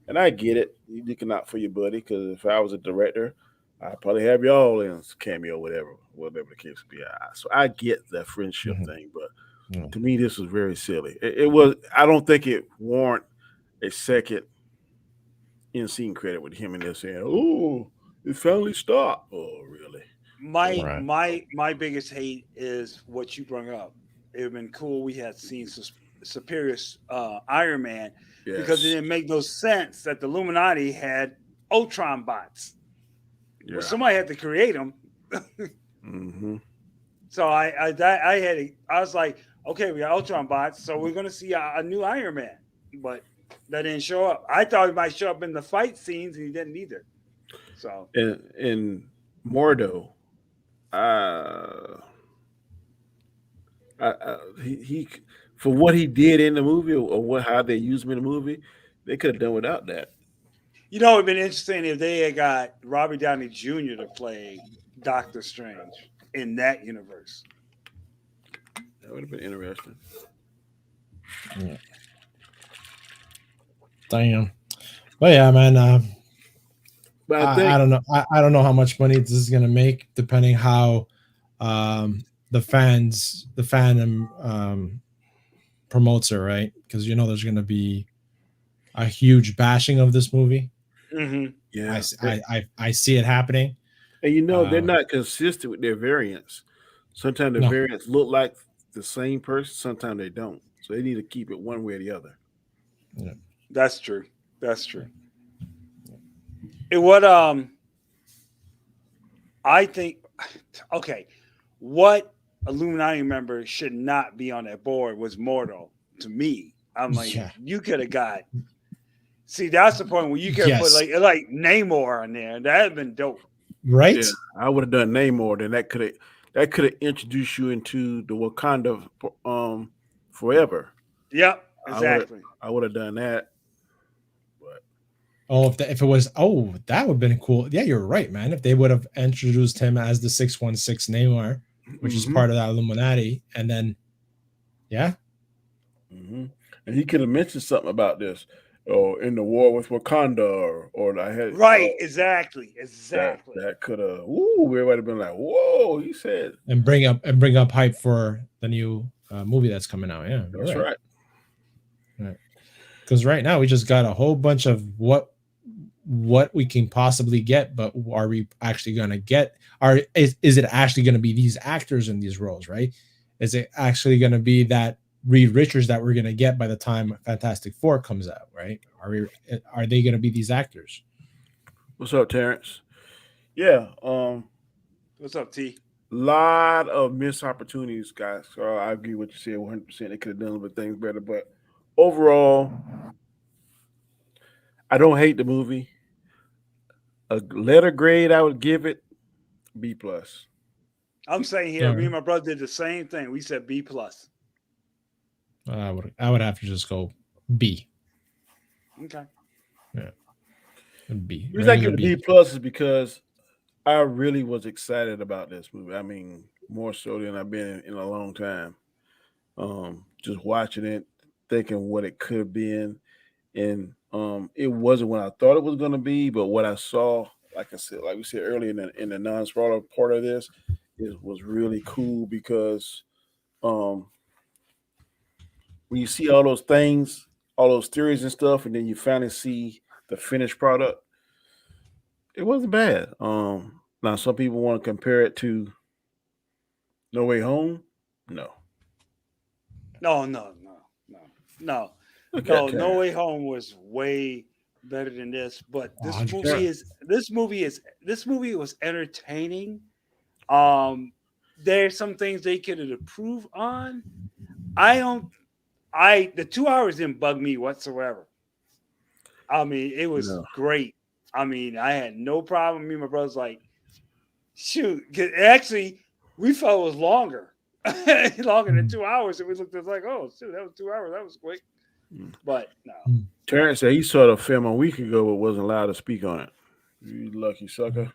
And I get it. You're looking out for your buddy, because if I was a director, I'd probably have y'all in Cameo, whatever the case would be. So I get the friendship thing, but to me, this was very silly. It was. I don't think it warrant a second in-scene credit with him in there saying, "Oh, it finally stopped." Oh, really? My biggest hate is what you brought up. It would have been cool. We had seen Superior Iron Man, because it didn't make no sense that the Illuminati had Ultron bots. Yeah. Well, somebody had to create them. Mm-hmm. So I was like, okay, we got Ultron bots, so we're gonna see a new Iron Man, but that didn't show up. I thought he might show up in the fight scenes, and he didn't either. So And Mordo, he for what he did in the movie or what how they used him in the movie, they could have done without that. you know, it'd been interesting if they had got Robert Downey Jr. to play Doctor Strange in that universe. That would have been interesting. Damn. But yeah, man. But I think I don't know. I don't know how much money this is gonna make, depending how the fandom promotes it, right? Because you know there's gonna be a huge bashing of this movie. Mm-hmm. yeah, I see it happening. and you know they're not consistent with their variants. Sometimes the No. variants look like the same person, sometimes they don't. So they need to keep it one way or the other. Yeah. That's true. That's true. It would I think okay, what Illuminati member should not be on that board was Mordo to me. I'm like, Yeah. you could have got. See, that's the point where you could Yes. put like Namor on there. That'd have been dope. Right? Yeah, I would have done Namor. Then that could have introduced you into the Wakanda forever. Yep, exactly. I would have done that. Oh, if it was, that would have been cool. Yeah, you're right, man. If they would have introduced him as the 616 Neymar, which is part of that Illuminati, and then, yeah. Mm-hmm. And he could have mentioned something about this, or in the war with Wakanda, or I had Right, exactly. That could have. Ooh, everybody have been like, "Whoa!" He said, and bring up hype for the new movie that's coming out. Yeah, that's right. Because right now we just got a whole bunch of what we can possibly get, but are we actually going to get? Is it actually going to be these actors in these roles? Right? Is it actually going to be that Reed Richards that we're going to get by the time Fantastic Four comes out? Right? Are they going to be these actors? What's up, Terrence? Yeah. What's up, T? Lot of missed opportunities, guys. So I agree with what you said 100%. They could have done a little bit things better, but overall, I don't hate the movie. A letter grade, I would give it B+. I'm saying here, me and my brother did the same thing. We said B+. I would have to just go B. Okay. Yeah. B. The reason I give it a B+ is because I really was excited about this movie. I mean, more so than I've been in a long time. Just watching it, thinking what it could have been, and it wasn't what I thought it was going to be. But what I saw, like we said earlier in the non-spoiler part of this, was really cool because when you see all those things, all those theories and stuff, and then you finally see the finished product, it wasn't bad. Now some people want to compare it to No Way Home. No. No. No Way Home was way better than this. But this movie was entertaining. There's some things they could have improved on. The 2 hours didn't bug me whatsoever. I mean, it was great. I mean, I had no problem. Me and my brother's like, shoot. Actually, we felt it was longer. Longer than 2 hours. And we looked at it like, oh, shoot, that was 2 hours. That was quick. But no. Terrence said he saw the film a week ago but wasn't allowed to speak on it. You lucky sucker.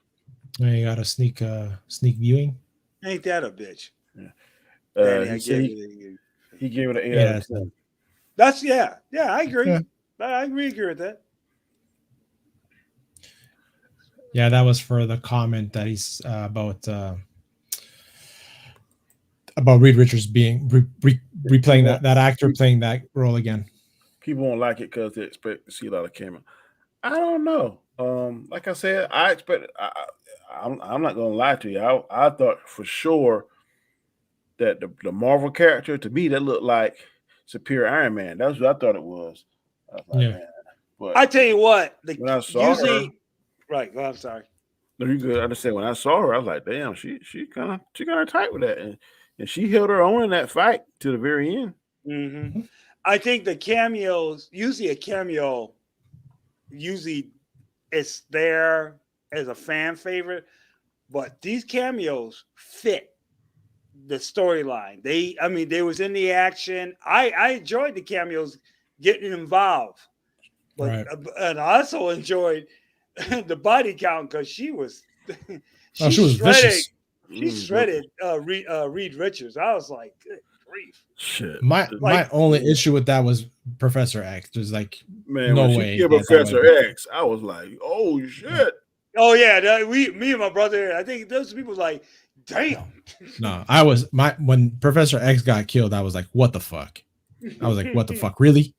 You got a sneak viewing? Ain't that a bitch? Yeah. He gave it an 8 out of 10. That's yeah, I agree. Yeah. I agree with that. Yeah, that was for the comment that he's about Reed Richards being replaying that actor playing that role again. People won't like it because they expect to see a lot of camera. I don't know. Like I said, I expect. I'm not gonna lie to you. I thought for sure that the Marvel character, to me, that looked like Superior Iron Man. That's what I thought it was. I was like, man. But I tell you what, when I saw her, right. Well, I'm sorry. No, you could understand when I saw her, I was like, damn, she kind of tight with that, and she held her own in that fight to the very end. Mm-hmm. I think the cameos, usually a cameo, usually it's there as a fan favorite, but these cameos fit the storyline. They was in the action. I enjoyed the cameos getting involved, but Right. and I also enjoyed the body count because she was Oh, she was shredded. vicious. She shredded Reed Richards. I was like, good grief. Shit, My Like- only issue with that was Professor X. There's like man, no when way she killed that Professor would- X, I was like, oh shit. Oh yeah, me and my brother. I think those people like, damn. No, when Professor X got killed, I was like, what the fuck? I was like, what the fuck? Really?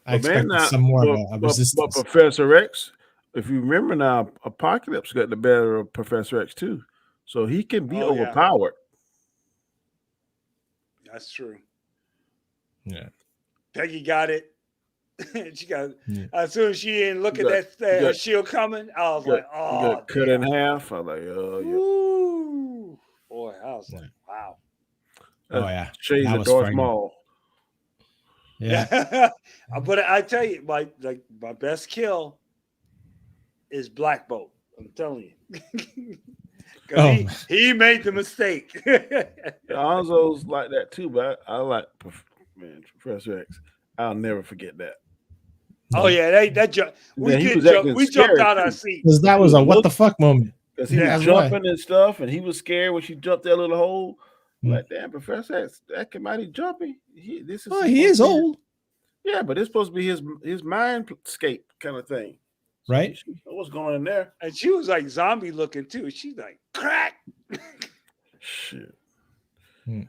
I But man, expected now, some more of a but resistance. Professor X, if you remember now, Apocalypse got the better of Professor X too, so he can be Oh, yeah. overpowered. That's true. Yeah. Peggy got it. She got Yeah. as soon as she didn't look You at got- that you got- shield coming, I was He like, got, he oh, got cut in half. I was like, oh yeah. Ooh. Boy, I was like, Yeah. wow. Oh yeah. Shades That of was Darth frightening. Maul. Yeah. But I tell you, my best kill is Black Bolt. I'm telling you. 'Cause he made the mistake. Alonzo's like that too, but I like Professor X. I'll never forget that. Oh yeah, Yeah, he was acting we jumped scary, out our too. seat. Because that was a what the fuck moment. Because he Yeah. was That's why. jumping and stuff, and he was scared when she jumped that little hole. I'm Mm. like, damn, Professor X, that can mighty jumpy. This is Oh, he supposed is to be- old, Yeah, but it's supposed to be his mindscape kind of thing. So right? you know what's going on in there? And she was like zombie looking too. She's like crack. Shit. Hmm.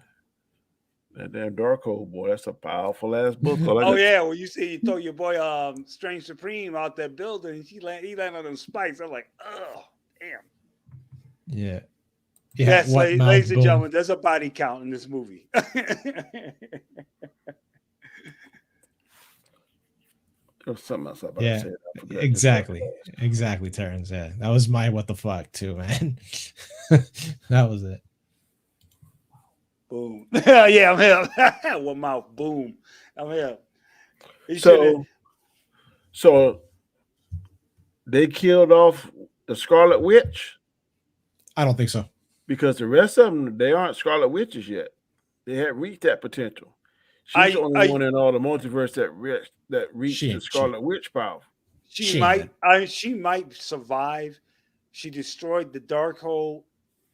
That damn Darkhold boy, that's a powerful ass book. Oh yeah, well you see you throw your boy Strange Supreme out that building. He landed on them spikes. I'm like, oh damn. Yeah. Yes, what now, ladies and boom. gentlemen, there's a body count in this movie. There was something else I about Yeah, to say. I forgot. Exactly, Terrence. Yeah, that was my what the fuck too, man. That was it. Boom. Yeah, I'm here. One mouth. Boom. I'm here. He should've- So they killed off the Scarlet Witch I don't think so. because the rest of them, they aren't Scarlet Witches yet. They haven't reached that potential. She's the only one in all the multiverse that reached She the ain't Scarlet Witch power. she might survive. She destroyed the Darkhold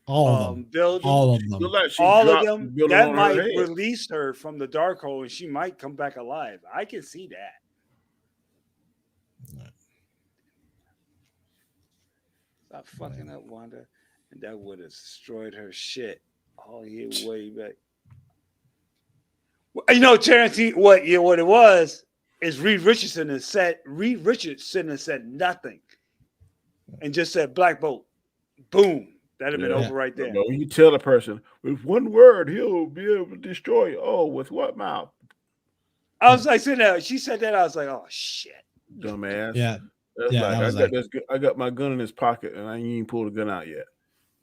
All of them. building. All of Look them. like she All of dropped them. the building That on her might head. release her from the Darkhold, and she might come back alive. I can see that. Stop fucking up, Wanda, and that would have destroyed her shit all year way back. Well, you know, Terrence, what it was is Reed Richardson has said nothing and just said Black Bolt. Boom. That'd have been Yeah. over right there. No, you tell a person with one word, he'll be able to destroy you. Oh, with what mouth? I was like, sitting there, she said that. I was like, oh shit. Dumbass. Yeah. That's Yeah, like, that was I got my gun in his pocket and I ain't even pulled the gun out yet.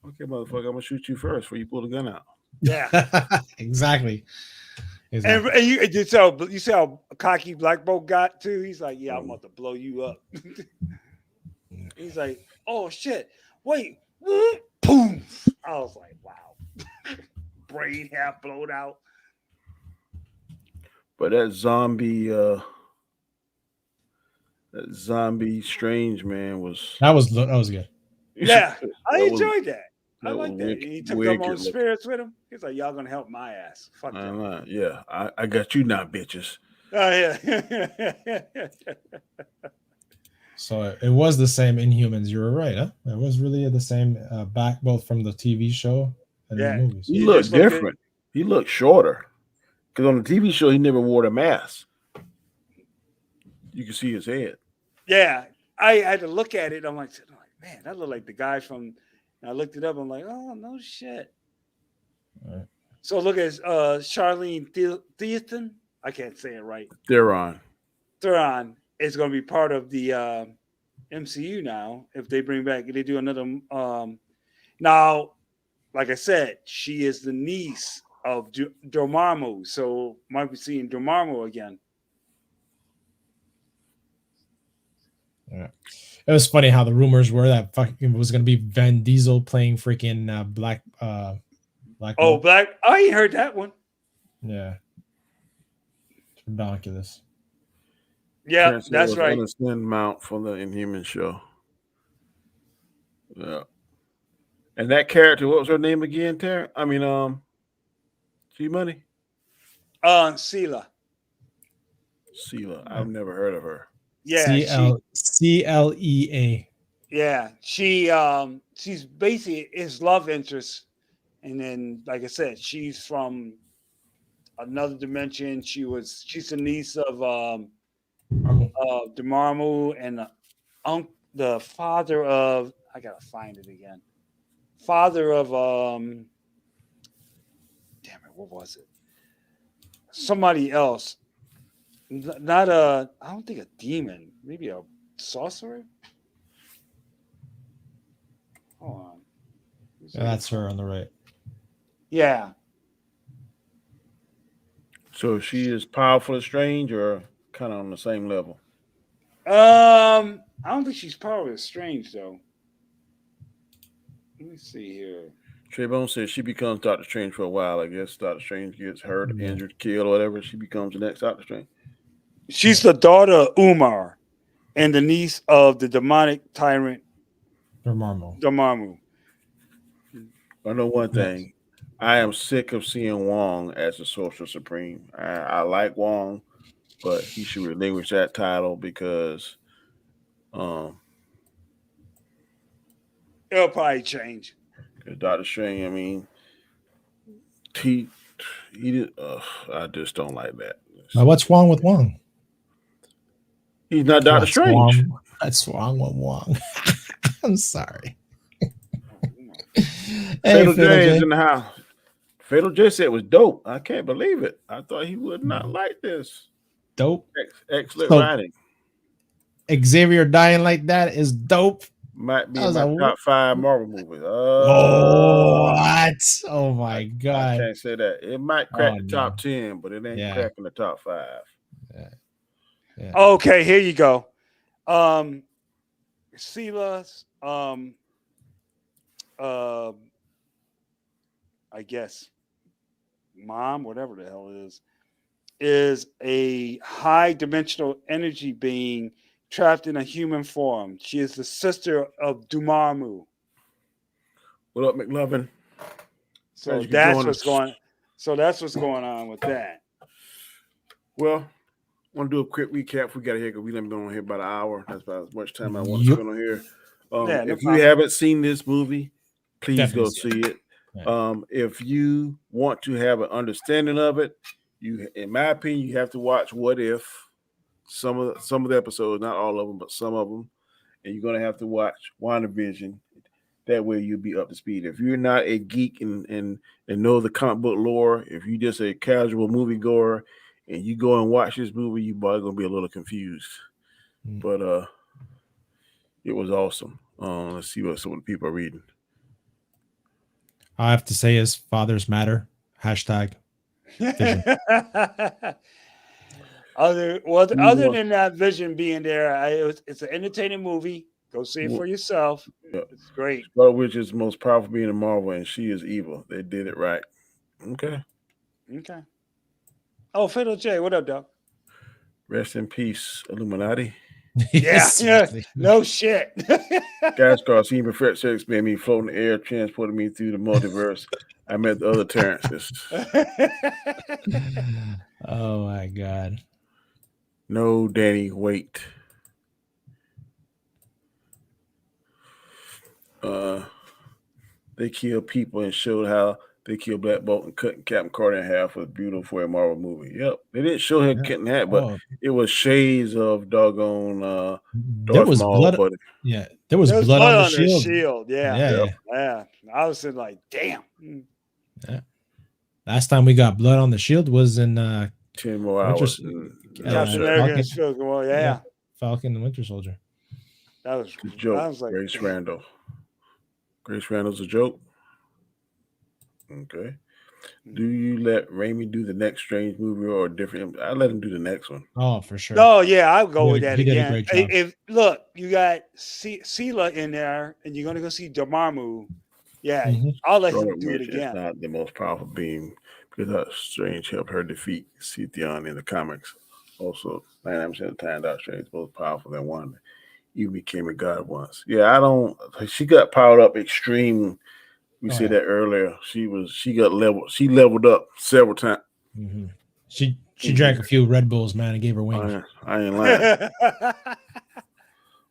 Okay, motherfucker, I'm gonna shoot you first before you pull the gun out. Yeah. Exactly. And you see how cocky Black Bolt got too? He's like, yeah, I'm about to blow you up. He's like, oh shit. Wait. Boom. I was like, wow. Brain half blown out. But that zombie strange man was that was good. Yeah, I that was- enjoyed that. I that like was that. wicked- He took them wicked on looking. spirits with him. He's like, y'all gonna help my ass. Fuck that. Yeah, I got you now, bitches. Oh yeah. So it was the same Inhumans. You were right, huh? It was really the same back both from the TV show and Yeah. the movies. He You looked just looked at- different. He looked shorter. Because on the TV show, he never wore the mask. You can see his head. Yeah. I had to look at it. I'm like, man, that looked like the guy from. And I looked it up. I'm like, oh no shit. Right. So look at Charlene Theaton. I can't say it right. Theron. Theron is going to be part of the MCU now. If they bring back, they do another. Now, like I said, she is the niece of Dormammu, so might be seeing Dormammu again. Yeah. It was funny how the rumors were that fucking was gonna be Van Diesel playing freaking Black Oh, Bolt. Black! I ain't heard that one. Yeah, it's ridiculous. Yeah, Terrence that's was right. Understand Mount from the Inhuman show. Yeah. And that character, what was her name again, Terrence? I mean, G Money? Sela. Sheila. I've never heard of her. Yeah, CLEA. yeah, she's basically his love interest, and then, like I said, she's from another dimension. She's the niece of Dormammu and the father of, I gotta find it again. Father of damn it, what was it? Somebody else. Not a, I don't think a demon, maybe a sorcerer. Hold on. Yeah, that's her on the right. Yeah. So she is powerful and strange, or kind of on the same level? I don't think she's powerful strange though. Let me see here. Trayvon says she becomes Doctor Strange for a while. I guess Doctor Strange gets hurt, injured, killed, or whatever. She becomes the next Doctor Strange. She's the daughter of Umar and the niece of the demonic tyrant Dormammu. I know one thing. I am sick of seeing Wong as the Sorcerer Supreme. I like Wong, but he should relinquish that title because It'll probably change. Doctor Strange, I mean, he did. I just don't like that. Now, what's wrong with Wong? He's not Doctor Strange. What's wrong with Wong? I'm sorry. Fatal J is in the house. Fatal J said it was dope. I can't believe it. I thought he would not like this. Dope. Excellent writing. Xavier dying like that is dope. Might be in my top 5 Marvel movies. What? Oh my god! I can't say that. It might crack the top 10, but it ain't cracking the top 5. Yeah. Okay, here you go. Sela's I guess mom, whatever the hell it is a high dimensional energy being trapped in a human form. She is the sister of Dormammu. What up, McLovin? So that's what's going. So that's what's going on with that. Well, I want to do a quick recap. We got to hear because we done been on here about an hour. That's about as much time I want to spend on here. If you haven't seen this movie, please go see it. If you want to have an understanding of it, in my opinion, you have to watch What If. Some of the episodes, not all of them, but some of them, and you're gonna have to watch WandaVision. That way, you'll be up to speed. If you're not a geek and know the comic book lore, if you're just a casual moviegoer and you go and watch this movie, you're probably gonna be a little confused. But it was awesome. Let's see what some of the people are reading. I have to say is fathers matter. #. Other than that Vision being there, it's an entertaining movie. Go see it for yourself. Yeah. It's great. Scarlet Witch is the most powerful being in Marvel, and she is evil. They did it right. Okay. Oh, Fatal J, what up, dog? Rest in peace, Illuminati. Yeah. No shit. Guys, cause even Fred Six made me float in the air, transported me through the multiverse. I met the other Terrences. Oh my god. No, Danny, wait. They killed people and showed how they killed Black Bolt and cut Captain Carter in half was beautiful for a Marvel movie. Yep. They didn't show him cutting that, but it was shades of doggone there was Maul, blood. Yeah. There was blood on the shield. Yeah. I was like, damn. Yeah. Last time we got blood on the shield was in 10 more hours. Captain America Falcon and Winter Soldier. That was It's a joke. I was like, Grace Randall. Grace Randall's a joke. Okay. Do you let Raimi do the next Strange movie or a different? I let him do the next one. Oh, for sure. oh yeah, I'll go He with did- that he did a again. great job. If look, you got Sela in there, and you're gonna go see Dormammu. Yeah, Mhm. I'll let Scarlet him do it Witch is again. not the most powerful being because Strange helped her defeat Scythian in the comics. Also, 99% of the time, Doctor Strange is most powerful than Wanda. Even became a god once. Yeah, I don't. She got powered up extreme. We said that earlier. She leveled up several times. Mhm. She drank a few Red Bulls, man, and gave her wings. I ain't lying.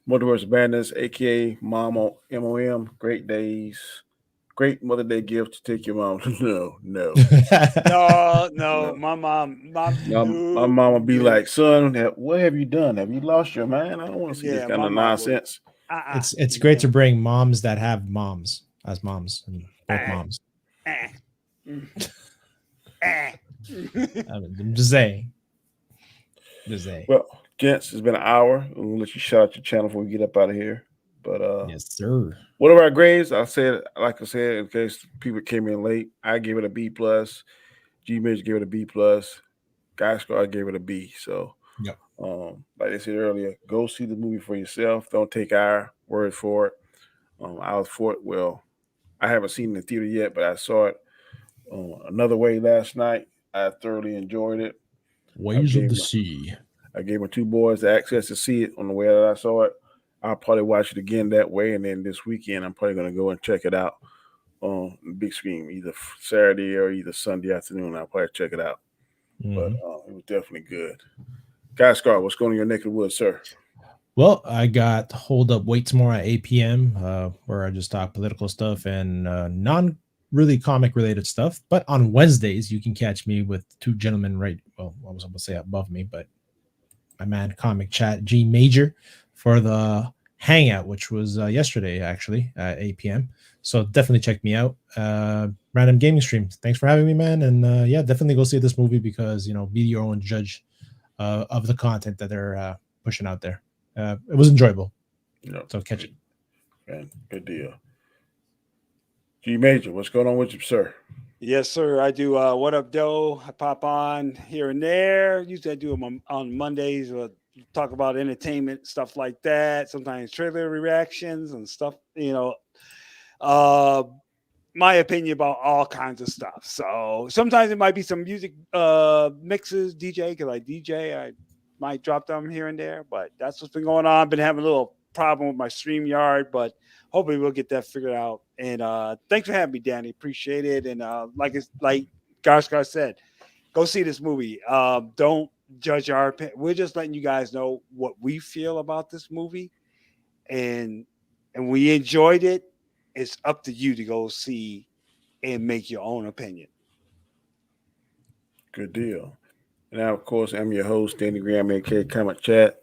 Multiverse Madness, aka Mama MOM. Great days. Great Mother Day gift to take your mom. No. no, my mom, My mama be like, son, what have you done? Have you lost your mind? I don't want to see this kind of nonsense. It's great to bring moms that have moms as moms, and both moms. I'm just saying. Well, gents, it's been an hour. We'll let you shout out your channel before we get up out of here. But yes, sir. What are our grades? Like I said, in case people came in late, I gave it a B plus. G Major gave it a B plus. Guy Scar gave it a B. So, yep. Like I said earlier, go see the movie for yourself. Don't take our word for it. I was for it. Well, I haven't seen it in the theater yet, but I saw it another way last night. I thoroughly enjoyed it. Ways of the Sea. I gave my two boys the access to see it on the way that I saw it. I'll probably watch it again that way, and then this weekend I'm probably going to go and check it out on the big screen, either Saturday or either Sunday afternoon. I'll probably check it out. Mm-hmm. But it was definitely good. Guy Scar, what's going on in your neck of the woods, sir? Well, I got Hold Up Wait Tomorrow at 8 p.m. Where I just talk political stuff and non really comic related stuff. But on Wednesdays, you can catch me with two gentlemen I was going to say above me, but my man Comic Chat G Major for the Hangout, which was yesterday actually at 8 p.m. So definitely check me out. Random gaming stream. Thanks for having me, man. And yeah, definitely go see this movie because be your own judge of the content that they're pushing out there. It was enjoyable. So catch it. Man, good deal. G Major, what's going on with you, sir? Yes, sir. I do. What up, Doe? I pop on here and there. Usually I do them on Mondays. Talk about entertainment, stuff like that. Sometimes trailer reactions and stuff. My opinion about all kinds of stuff. So sometimes it might be some music mixes, DJ, because I DJ. I might drop them here and there, but that's what's been going on. I've been having a little problem with my StreamYard, but hopefully we'll get that figured out. And thanks for having me, Danny. Appreciate it. And like Garskar said, go see this movie. Don't judge our opinion. We're just letting you guys know what we feel about this movie, and we enjoyed it. It's up to you to go see and make your own opinion. Good deal. And now, of course, I'm your host, Danny Graham, aka Comic Chat.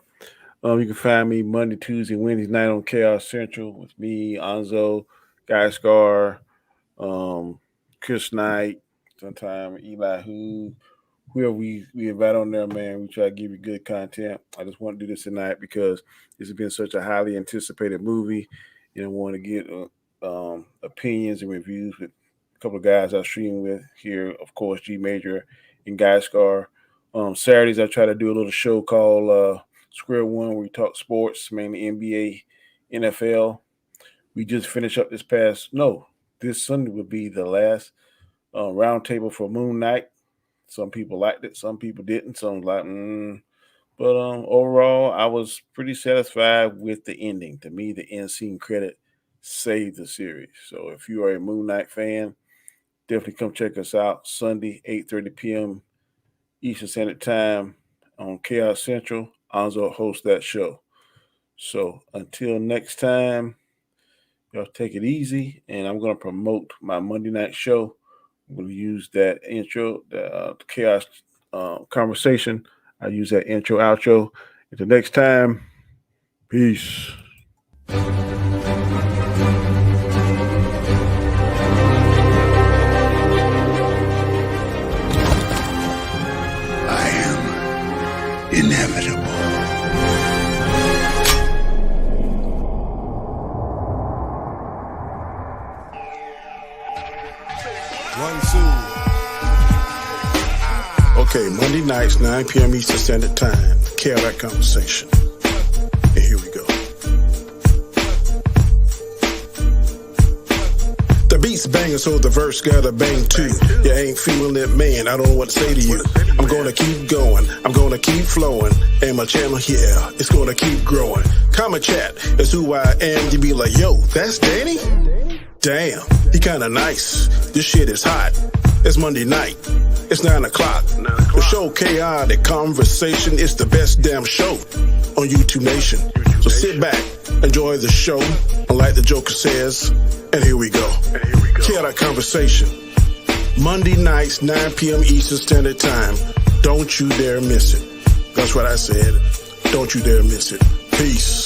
You can find me Monday, Tuesday, Wednesday night on Chaos Central with me, Anzo, Guy Scar, Chris Knight, sometime Eli whoever we invite on there, man. We try to give you good content. I just want to do this tonight because this has been such a highly anticipated movie, and I want to get opinions and reviews with a couple of guys I stream with here. Of course, G Major and Guy Scar. Saturdays I try to do a little show called Square One where we talk sports, mainly NBA, NFL. We just finished up this Sunday will be the last roundtable for Moon Knight. Some people liked it, some people didn't. Some like, But overall, I was pretty satisfied with the ending. To me, the end scene credit saved the series. So if you are a Moon Knight fan, definitely come check us out. Sunday, 8:30 p.m. Eastern Standard Time on Chaos Central. Anzo hosts that show. So until next time, y'all take it easy. And I'm going to promote my Monday night show. I'm going to use that intro, the Chaos conversation. I use that intro, outro. Until next time, peace. Inevitable. Okay, Monday nights, 9 p.m. Eastern Standard Time. Chaotic Conversation. And here we go. The beat's banging, so the verse gotta bang too. You ain't feeling it, man, I don't know what to say to you. I'm gonna keep going, I'm gonna keep flowing. And my channel, yeah, it's gonna keep growing. Comment Chat is who I am. You be like, yo, that's Danny? Damn, he kinda nice. This shit is hot. It's Monday night. It's 9 o'clock. The show Chaotic Conversation is the best damn show on YouTube Nation. So sit back, enjoy the show, and like the Joker says, and here we go. Chaotic Conversation. Monday nights, 9 p.m. Eastern Standard Time. Don't you dare miss it. That's what I said. Don't you dare miss it. Peace.